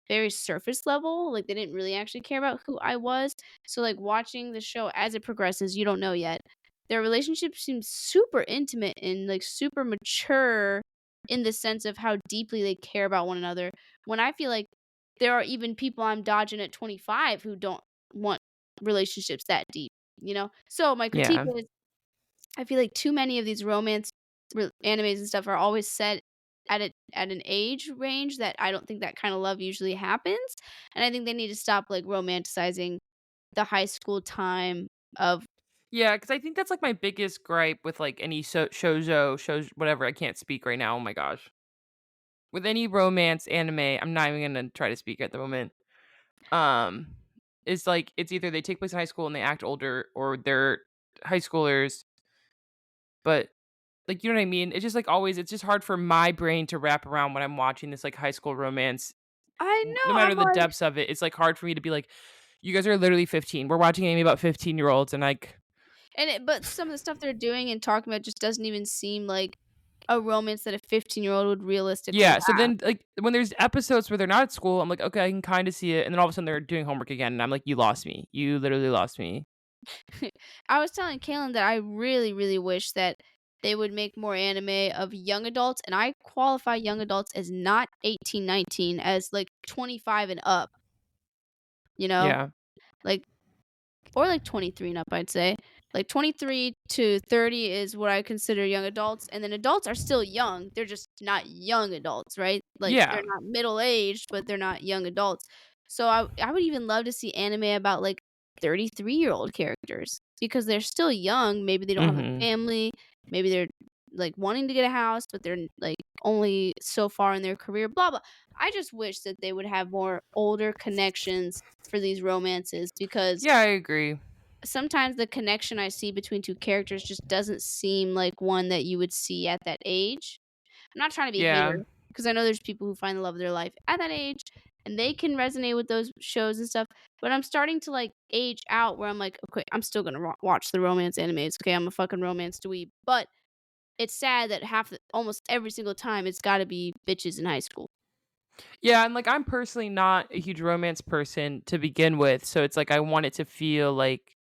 very surface level. Like they didn't really actually care about who I was. So like watching the show as it progresses, you don't know yet. Their relationship seems super intimate and like super mature in the sense of how deeply they care about one another. When I feel like there are even people I'm dodging at 25 who don't want relationships that deep. So my critique Yeah. is I feel like too many of these romance animes and stuff are always set at an age range that I don't think that kind of love usually happens, and I think they need to stop like romanticizing the high school time of. Yeah, because I think that's, like, my biggest gripe with, like, any shows whatever, I can't speak right now, oh my gosh. With any romance anime, I'm not even gonna try to speak at the moment. Um, it's like it's either they take place in high school and they act older or they're high schoolers, but, like, you know what I mean? It's just, like, always it's just hard for my brain to wrap around when I'm watching this, like, high school romance. I No know, matter I'm the like, depths of it, it's, like, hard for me to be like, "You guys are literally 15. We're watching anime about 15-year-olds," and, like but some of the stuff they're doing and talking about just doesn't even seem like a romance that a 15-year-old would realistically yeah, so have. then, like, when there's episodes where they're not at school, I'm like, "Okay, I can kinda see it," and then all of a sudden they're doing homework again, and I'm like, "You lost me. You literally lost me." I was telling Kaylin that I really, really wish that they would make more anime of young adults, and I qualify young adults as not 18, 19, as like 25 and up, you know? Yeah. Like, or like 23 and up, I'd say. Like 23 to 30 is what I consider young adults, and then adults are still young. They're just not young adults, right? Like Yeah. they're not middle aged, but they're not young adults. So I would even love to see anime about like 33-year-old characters because they're still young. Maybe they don't have a Mhm. family. Maybe they're like wanting to get a house, but they're like only so far in their career. Blah blah. I just wish that they would have more older connections for these romances because Yeah, I agree. sometimes the connection I see between two characters just doesn't seem like one that you would see at that age. I'm not trying to be a Yeah. hater because I know there's people who find the love of their life at that age and they can resonate with those shows and stuff. But I'm starting to like age out where I'm like, okay, I'm still gonna watch the romance animes. Okay, I'm a fucking romance dweeb. But it's sad that almost every single time it's got to be bitches in high school. Yeah, and, like, I'm personally not a huge romance person to begin with, so it's like I want it to feel like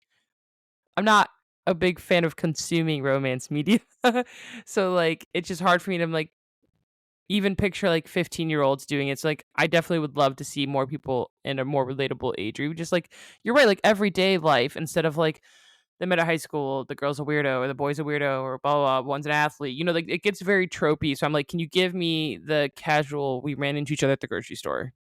I'm not a big fan of consuming romance media. So, like, it's just hard for me to, like, even picture, like, 15-year-olds doing it. So, like, I definitely would love to see more people in a more relatable age group. Just, like you're right, like, everyday life instead of, like, them at a high school, the girl's a weirdo or the boy's a weirdo or blah, blah, blah, one's an athlete. Like, it gets very tropey. So I'm like, can you give me the casual, we ran into each other at the grocery store?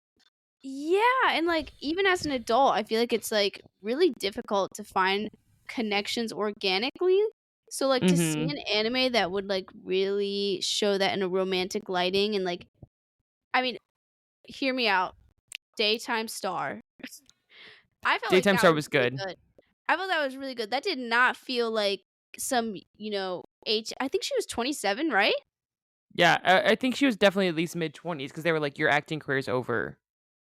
Yeah, and, like, even as an adult, I feel like it's, like, really difficult to find connections organically. So, like, to see Mhm. an anime that would, like, really show that in a romantic lighting and, like I mean, hear me out, Daytime Star. I felt Daytime like Star that was really good. I felt that was really good. That did not feel like some, I think she was 27, right? Yeah, I think she was definitely at least mid-20s because they were like, your acting career's over.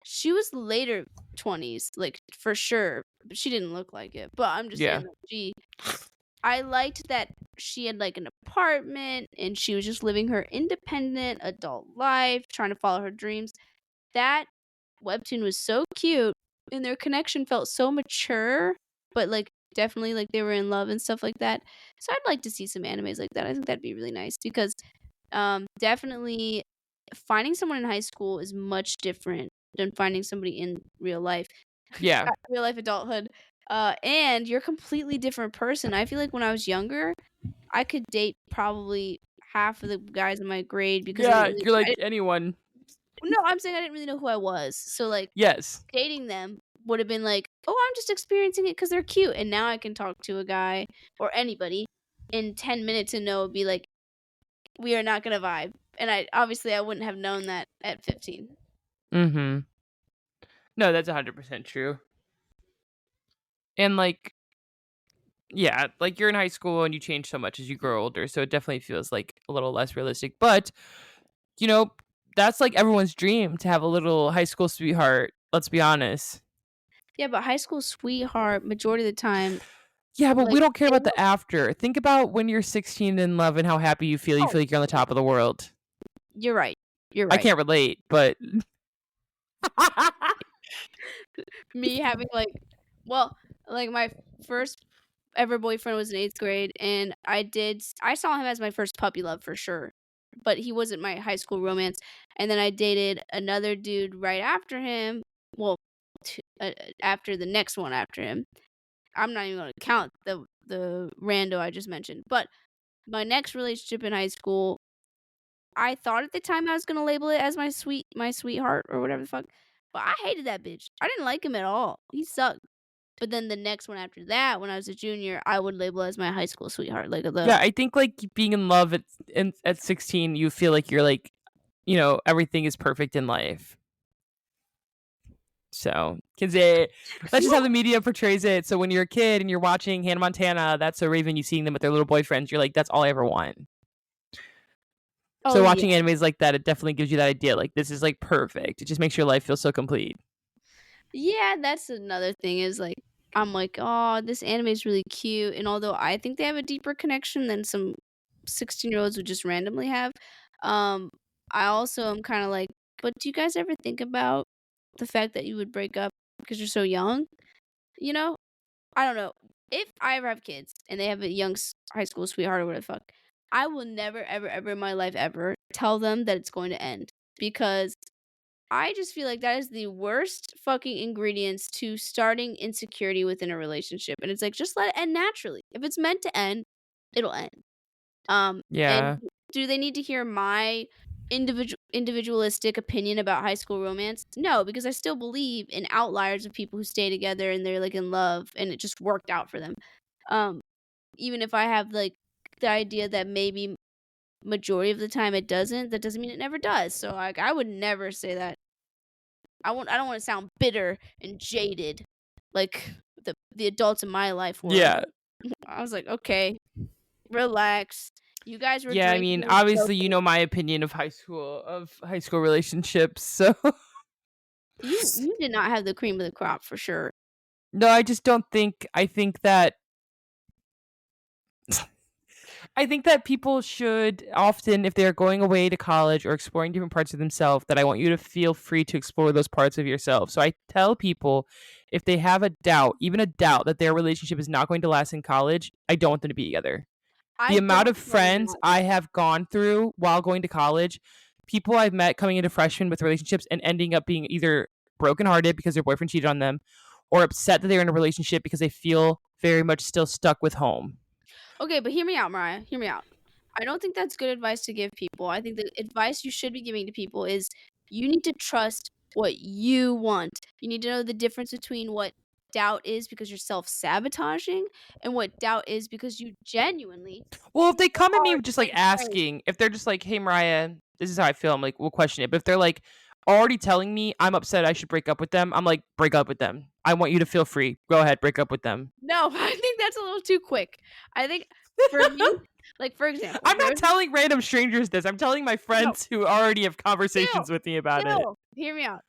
She was later 20s, like, for sure. But she didn't look like it. But I'm just Yeah. saying that I liked that she had, like, an apartment, and she was just living her independent adult life, trying to follow her dreams. That webtoon was so cute, and their connection felt so mature, but, like, definitely, like, they were in love and stuff like that. So I'd like to see some animes like that. I think that'd be really nice because, definitely finding someone in high school is much different than finding somebody in real life. Yeah. Real life adulthood. And you're a completely different person. I feel like when I was younger, I could date probably half of the guys in my grade because I Yeah, didn't really you're like anyone. no, I'm saying I didn't really know who I was. So, like, Yes. dating them would have been like, "Oh, I'm just experiencing it because they're cute." And now I can talk to a guy or anybody in 10 minutes and know it'd be like, we are not gonna vibe. And I wouldn't have known that at 15. Mm-hmm. No, that's 100% true. And like, yeah, like you're in high school and you change so much as you grow older, so it definitely feels like a little less realistic. But, you know, that's like everyone's dream to have a little high school sweetheart. Let's be honest. Yeah, but high school sweetheart, majority of the time, Yeah, but like, we don't care they about the after. Think about when you're 16 in love and how happy you feel. You oh, feel like you're on the top of the world. you're right. You're I right. can't relate, but Me having, like, well, like, my first ever boyfriend was in 8th grade, and I saw him as my first puppy love for sure, but he wasn't my high school romance. And then I dated another dude right after him. Well, after the next one after him. I'm not even gonna count the rando I just mentioned. But my next relationship in high school, I thought at the time I was gonna label it as my sweetheart or whatever the fuck, but I hated that bitch. I didn't like him at all. He sucked. But then the next one after that, when I was a junior, I would label as my high school sweetheart. Like yeah, I think like being in love at 16, you feel like you're like, everything is perfect in life. So, because that's just how the media portrays it. So when you're a kid and you're watching Hannah Montana, That's So Raven, you seeing them with their little boyfriends, you're like, that's all I ever want. So watching animes like that, it definitely gives you that idea. Like, this is like perfect. It just makes your life feel so complete. Yeah, that's another thing is like I'm like, oh, this anime is really cute. And although I think they have a deeper connection than some 16-year-olds would just randomly have, um, I also am kind of like, but do you guys ever think about the fact that you would break up because you're so young? You know, I don't know. If I ever have kids and they have a young high school sweetheart or whatever the fuck, I will never, ever, ever in my life ever tell them that it's going to end because I just feel like that is the worst fucking ingredients to starting insecurity within a relationship. And it's like, just let it end naturally. If it's meant to end, it'll end. Yeah. And do they need to hear my individualistic opinion about high school romance? No, because I still believe in outliers of people who stay together and they're like in love and it just worked out for them. Even if I have like the idea that maybe majority of the time it doesn't, that doesn't mean it never does. So like I would never say that. I don't want to sound bitter and jaded like the adults in my life were. Yeah. I was like, okay, relax. You guys were Yeah, I drinking mean, and obviously, you joking. know my opinion of high school relationships. So You did not have the cream of the crop for sure. no, I just don't think. I think that people should often, if they're going away to college or exploring different parts of themselves, that I want you to feel free to explore those parts of yourself. So I tell people if they have a doubt, even a doubt that their relationship is not going to last in college, I don't want them to be together. The amount of friends I have gone through while going to college, people I've met coming into freshman with relationships and ending up being either brokenhearted because their boyfriend cheated on them or upset that they're in a relationship because they feel very much still stuck with home. Okay, but hear me out, Mariah. Hear me out. I don't think that's good advice to give people. I think the advice you should be giving to people is you need to trust what you want. You need to know the difference between what doubt is because you're self-sabotaging and what doubt is because you genuinely Well, if they come at me are just like trying. asking, if they're just like, "Hey, Mariah, this is how I feel," I'm like, "We'll question it." But if they're like, already telling me I'm upset I should break up with them, I'm like, break up with them. I want you to feel free. Go ahead, break up with them. No, I think that's a little too quick. I think for me, like for example, I'm not there's telling random strangers this. I'm telling my friends who already have conversations with me about it. hear me out.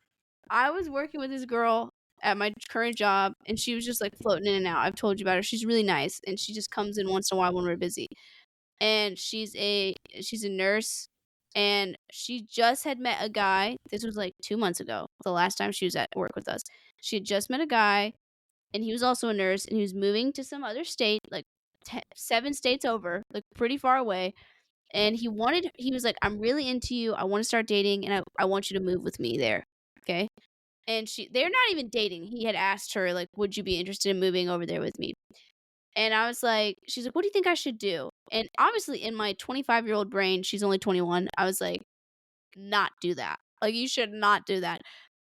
I was working with this girl at my current job, and she was just like floating in and out. I've told you about her. She's really nice, and she just comes in once in a while when we're busy. And she's a nurse, and she just had met a guy. This was like 2 months ago, the last time she was at work with us. She had just met a guy, and he was also a nurse, and he was moving to some other state, like 7 states over, like pretty far away. And he was like, I'm really into you. I want to start dating, and I want you to move with me there. Okay. And they're not even dating. He had asked her, like, would you be interested in moving over there with me? And I was like, she's like, what do you think I should do? And obviously in my 25-year-old brain, she's only 21. I was like, not do that. Like, you should not do that.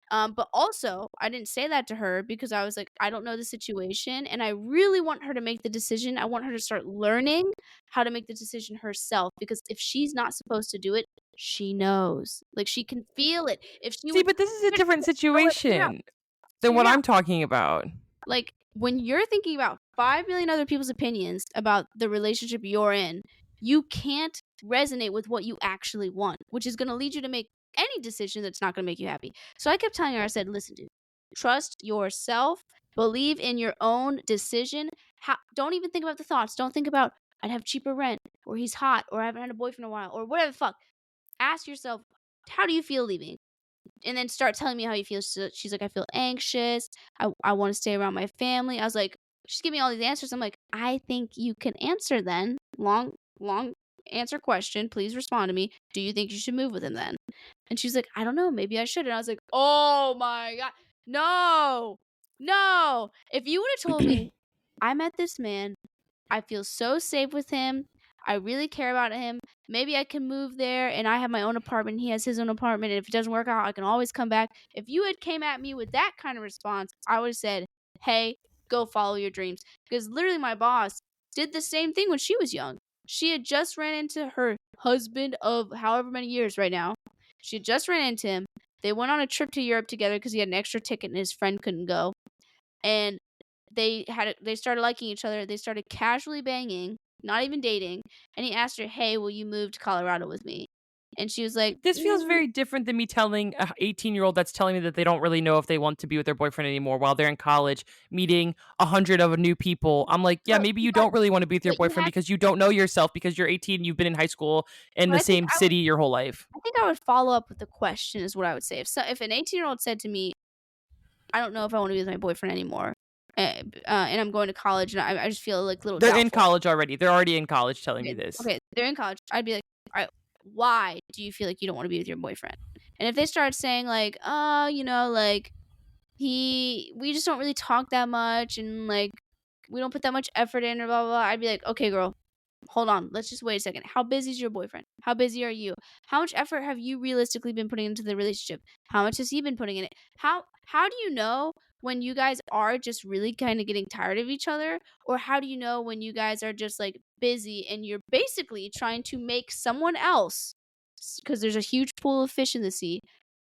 But also, I didn't say that to her because I was like, I don't know the situation, and I really want her to make the decision. I want her to start learning how to make the decision herself, because if she's not supposed to do it, she knows. Like, she can feel it. If she See, but this is a different situation than what I'm talking about. Like, when you're thinking about 5 million other people's opinions about the relationship you're in, you can't resonate with what you actually want, which is going to lead you to make any decision that's not going to make you happy. So I kept telling her, I said, listen, dude, trust yourself, believe in your own decision. Don't even think about the thoughts. Don't think about, I'd have cheaper rent, or he's hot, or I haven't had a boyfriend in a while, or whatever the fuck. Ask yourself, how do you feel leaving? And then start telling me how you feel. So she's like, I feel anxious. I want to stay around my family. I was like, she's giving me all these answers. I'm like, I think you can answer then. Long answer question. Please respond to me. Do you think you should move with him then? And she's like, I don't know. Maybe I should. And I was like, oh my God. No. If you would have told me, I met this man, I feel so safe with him, I really care about him, maybe I can move there, and I have my own apartment, he has his own apartment, and if it doesn't work out, I can always come back. If you had came at me with that kind of response, I would have said, hey, go follow your dreams. Because literally my boss did the same thing when she was young. She had just ran into her husband of however many years right now. She had just ran into him. They went on a trip to Europe together because he had an extra ticket and his friend couldn't go. And they started liking each other. They started casually banging, not even dating. And he asked her, hey, will you move to Colorado with me? And she was like, this feels very different than me telling a 18-year-old that's telling me that they don't really know if they want to be with their boyfriend anymore while they're in college, meeting 100 of new people. I'm like, yeah, maybe you don't really want to be with your boyfriend because you don't know yourself, because you're 18, you've been in high school in the same city your whole life. I think I would follow up with the question is what I would say. If an 18-year-old said to me, I don't know if I want to be with my boyfriend anymore, and I'm going to college, and I just feel like little. They're in college already. They're already in college telling me this. Okay, they're in college. I'd be like, all right, why do you feel like you don't want to be with your boyfriend? And if they start saying like, like we just don't really talk that much, and like we don't put that much effort in, or blah blah blah, I'd be like, okay, girl, hold on, let's just wait a second. How busy is your boyfriend? How busy are you? How much effort have you realistically been putting into the relationship? How much has he been putting in it? How do you know when you guys are just really kind of getting tired of each other? Or how do you know when you guys are just like busy and you're basically trying to make someone else, because there's a huge pool of fish in the sea,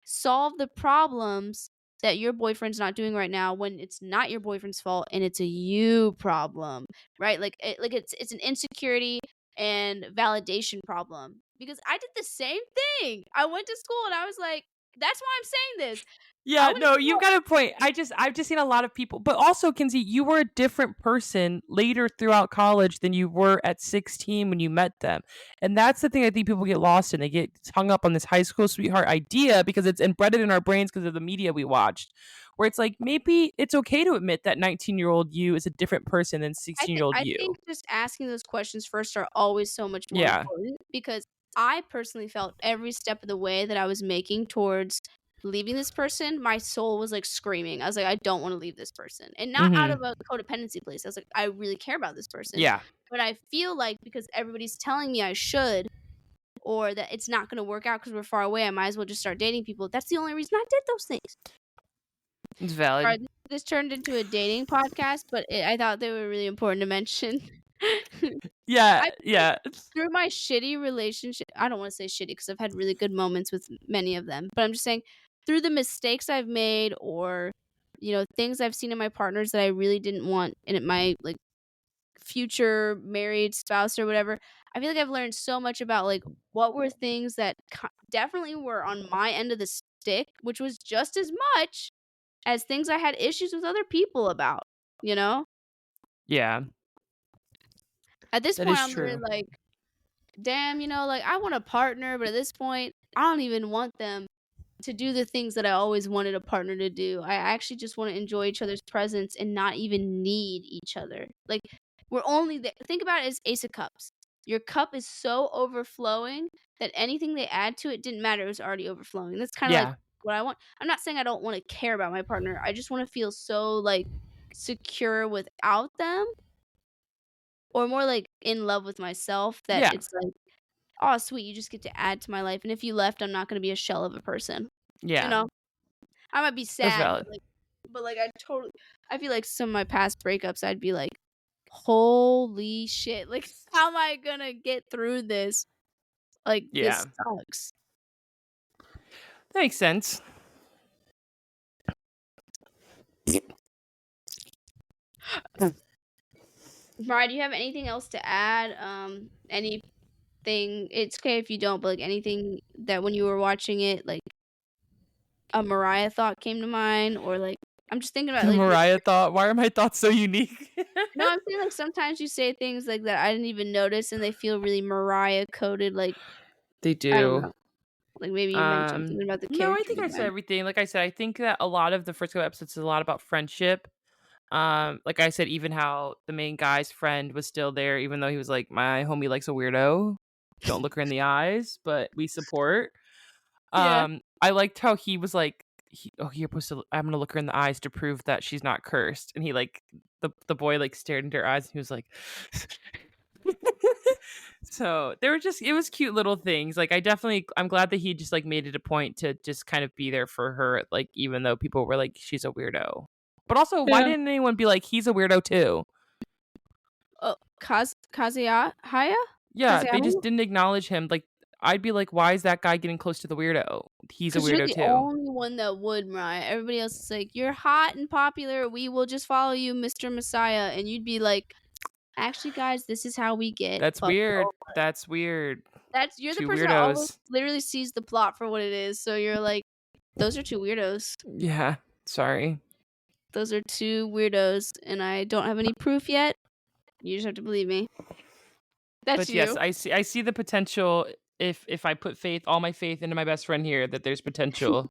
solve the problems that your boyfriend's not doing right now, when it's not your boyfriend's fault and it's a you problem, right? Like it's an insecurity and validation problem. Because I did the same thing. I went to school and I was like, that's why I'm saying this. Yeah, no, you've got a point. I've just seen a lot of people, but also, Kinsey, you were a different person later throughout college than you were at 16 when you met them. And that's the thing I think people get lost in. They get hung up on this high school sweetheart idea because it's embedded in our brains because of the media we watched, where it's like, maybe it's okay to admit that 19-year-old you is a different person than 16-year-old you. I think just asking those questions first are always so much more important, because I personally felt every step of the way that I was making towards leaving this person, my soul was like screaming. I was like, I don't want to leave this person. And not out of a codependency place. I was like, I really care about this person. Yeah. But I feel like because everybody's telling me I should, or that it's not going to work out because we're far away, I might as well just start dating people. That's the only reason I did those things. It's valid. Sorry, this turned into a dating podcast, but I thought they were really important to mention. Yeah, I yeah. through my shitty relationship, I don't want to say shitty because I've had really good moments with many of them, but I'm just saying through the mistakes I've made or things I've seen in my partners that I really didn't want in my like future married spouse or whatever. I feel like I've learned so much about like what were things that definitely were on my end of the stick, which was just as much as things I had issues with other people about, you know? Yeah, At this that point is I'm literally true. like, damn, like I want a partner, but at this point I don't even want them to do the things that I always wanted a partner to do. I actually just want to enjoy each other's presence and not even need each other. Like we're only think about it as Ace of Cups. Your cup is so overflowing that anything they add to it didn't matter. It was already overflowing. That's kind of like Yeah, what I want. I'm not saying I don't want to care about my partner. I just want to feel so like secure without them or more like in love with myself that yeah, it's like, oh, sweet, you just get to add to my life. And if you left, I'm not going to be a shell of a person. You yeah. know? I might be That's sad, valid. but I feel like some of my past breakups, I'd be like, holy shit, like, how am I gonna get through this? Like, Yeah, this sucks. that makes sense. Mariah, do you have anything else to add? Anything, it's okay if you don't, but like anything that when you were watching it, like a Mariah thought came to mind, or like, I'm just thinking about The like, Mariah thought. Why are my thoughts so unique? no, I'm saying like sometimes you say things like that I didn't even notice and they feel really Mariah coded, like, They I don't do. know. Like maybe you mentioned something about the No, I character think I said design. everything. Like I said, I think that a lot of the first couple episodes is a lot about friendship. Like I said, even how the main guy's friend was still there, even though he was like, my homie likes a weirdo. Don't look her in the eyes, but we support. Yeah. I liked how he was like, you're supposed to. I'm gonna look her in the eyes to prove that she's not cursed. And he like the boy like stared into her eyes, and he was like. So they were just it was cute little things. Like I'm glad that he just like made it a point to just kind of be there for her, like even though people were like she's a weirdo. But also, why Yeah. didn't anyone be like he's a weirdo too? Oh, Kazuya? Yeah, they just didn't acknowledge him. Like I'd be like, why is that guy getting close to the weirdo? He's a 'Cause you're weirdo the too. only one that would, Mariah. Everybody else is like, "You're hot and popular. We will just follow you, Mr. Messiah." And you'd be like, "Actually, guys, this is how we get That's fucked weird. over." That's weird. You're the Two person that always weirdos. literally sees the plot for what it is. So you're like, "Those are two weirdos. Yeah. Sorry. Those are two weirdos, and I don't have any proof yet. You just have to believe me." That's But yes, you. I see the potential if I put all my faith into my best friend here that there's potential.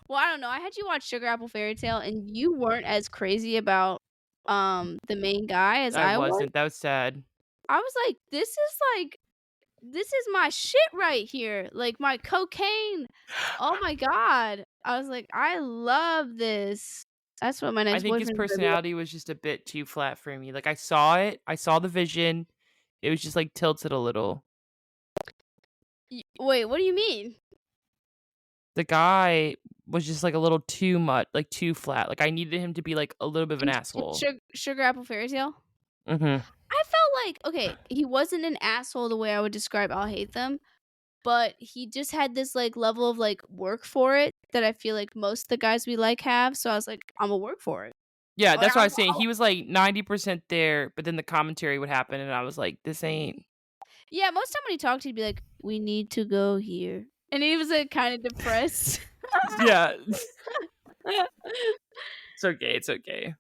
Well, I don't know. I had you watch Sugar Apple Fairy Tale, and you weren't as crazy about the main guy as I I was. wasn't. That was sad. I was like, this is my shit right here. Like my cocaine. Oh my god. I was like, I love this. That's what my I next think his boyfriend's gonna be like. personality was just a bit too flat for me. Like I saw it, I saw the vision. It was just like tilted a little. Wait, what do you mean? The guy was just like a little too much, like too flat. Like I needed him to be like a little bit of an asshole. Sugar Apple Fairy Tale? Mm-hmm. I felt like, okay, he wasn't an asshole the way I would describe I'll Hate Them, but he just had this like level of like work for it that I feel like most of the guys we like have. So I was like, I'm gonna work for it. Yeah, Like, that's what I was saying. He was like 90% there, but then the commentary would happen, and I was like, this ain't. yeah, most time when he talked, he'd be like, "We need to go here," and he was like kind of depressed. Yeah. It's okay. It's okay.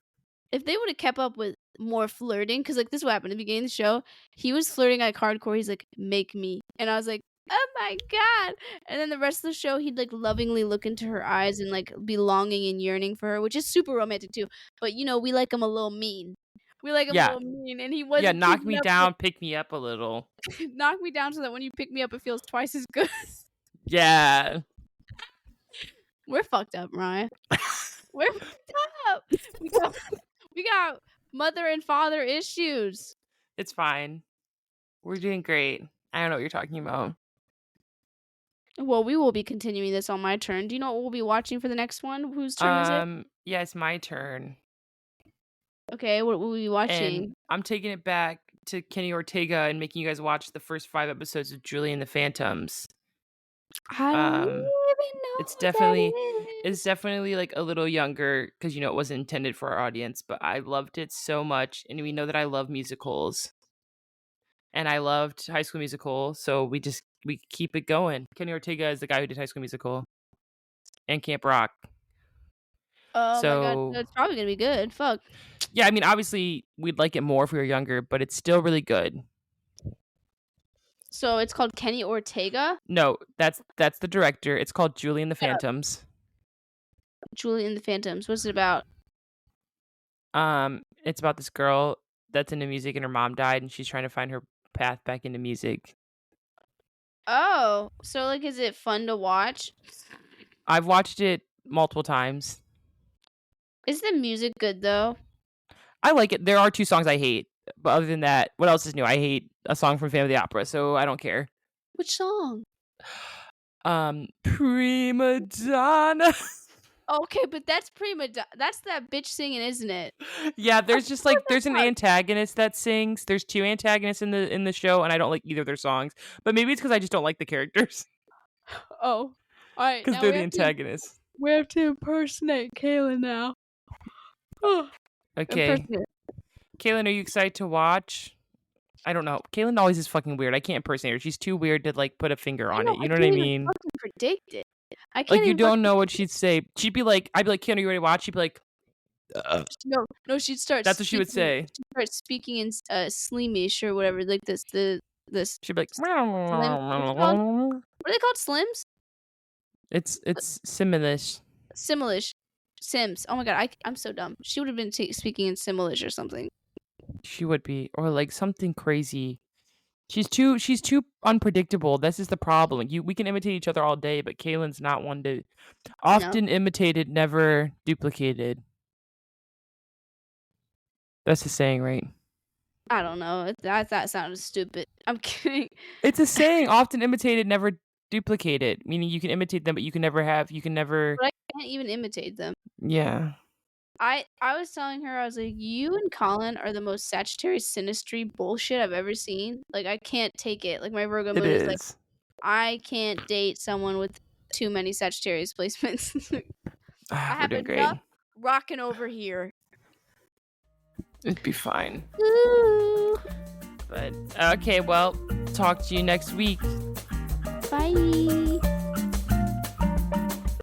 If they would have kept up with more flirting, because like this is what happened at the beginning of the show, he was flirting like hardcore. He's like, "Make me," and I was like, "Oh my god!" And then the rest of the show, he'd like lovingly look into her eyes and like be longing and yearning for her, which is super romantic too. But we like him a little mean. We like him a Yeah. little mean, and he Yeah, wasn't knock keeping me up down, pick me up a little. knock me down so that when you pick me up, it feels twice as good. Yeah. We're fucked up, Mariah. We're fucked up. We got mother and father issues. It's fine. We're doing great. I don't know what you're talking about. Well, we will be continuing this on my turn. Do you know what we'll be watching for the next one? Whose turn is it? Yeah, it's my turn. Okay, what were we watching? And I'm taking it back to Kenny Ortega and making you guys watch the first 5 episodes of Julie and the Phantoms. I don't even know It's who that it's is. definitely like a little younger because it wasn't intended for our audience, but I loved it so much, and we know that I love musicals, and I loved High School Musical, so we keep it going. Kenny Ortega is the guy who did High School Musical and Camp Rock. Oh my god, So that's probably gonna be good. Fuck. yeah, I mean, obviously we'd like it more if we were younger, but it's still really good. So it's called Kenny Ortega? No, that's the director. It's called Julie and the Phantoms. Julie and the Phantoms. What's it about? It's about this girl that's into music and her mom died and she's trying to find her path back into music. Oh, so like, is it fun to watch? I've watched it multiple times. Is the music good though? I like it. There are 2 songs I hate, but other than that, what else is new? I hate a song from Phantom of the Opera, so I don't care. Which song? Prima Donna. Okay, but that's that's that bitch singing, isn't it? Yeah, there's just like there's an antagonist that sings. There's 2 antagonists in the show, and I don't like either of their songs. But maybe it's because I just don't like the characters. Oh, all right. Because they're the antagonists. We have to impersonate Kayla now. Oh, Okay. Kaylin, are you excited to watch? I don't know. Kaylin always is fucking weird. I can't impersonate her. She's too weird to like put a finger on it. You know what I mean? I can't predict it. I can't Like you even don't know what she'd say. She'd be like, I'd be like, Kaylin, are you ready to watch? She'd be like, No, she'd start. That's what she would say. She'd start speaking in Slimish or whatever, like this. She'd be like, What are they called? Slims? It's Similish. Similish. Sims. Oh my god, I'm so dumb. She would have been speaking in Similish or something. She would be, or like something crazy. She's too unpredictable. This is the problem. We can imitate each other all day, but Kaylin's not one to. Often imitated, never duplicated. That's the saying, right? I don't know. That sounded stupid. I'm kidding. It's a saying. Often imitated, never duplicated. Meaning you can imitate them, but you can never. But I can't even imitate them. Yeah. I was telling her, I was like, you and Colin are the most Sagittarius sinistry bullshit I've ever seen. Like, I can't take it. Like, my Virgo moon is like, I can't date someone with too many Sagittarius placements. I have enough rocking over here. It'd be fine. Ooh. But okay, well, talk to you next week. Bye.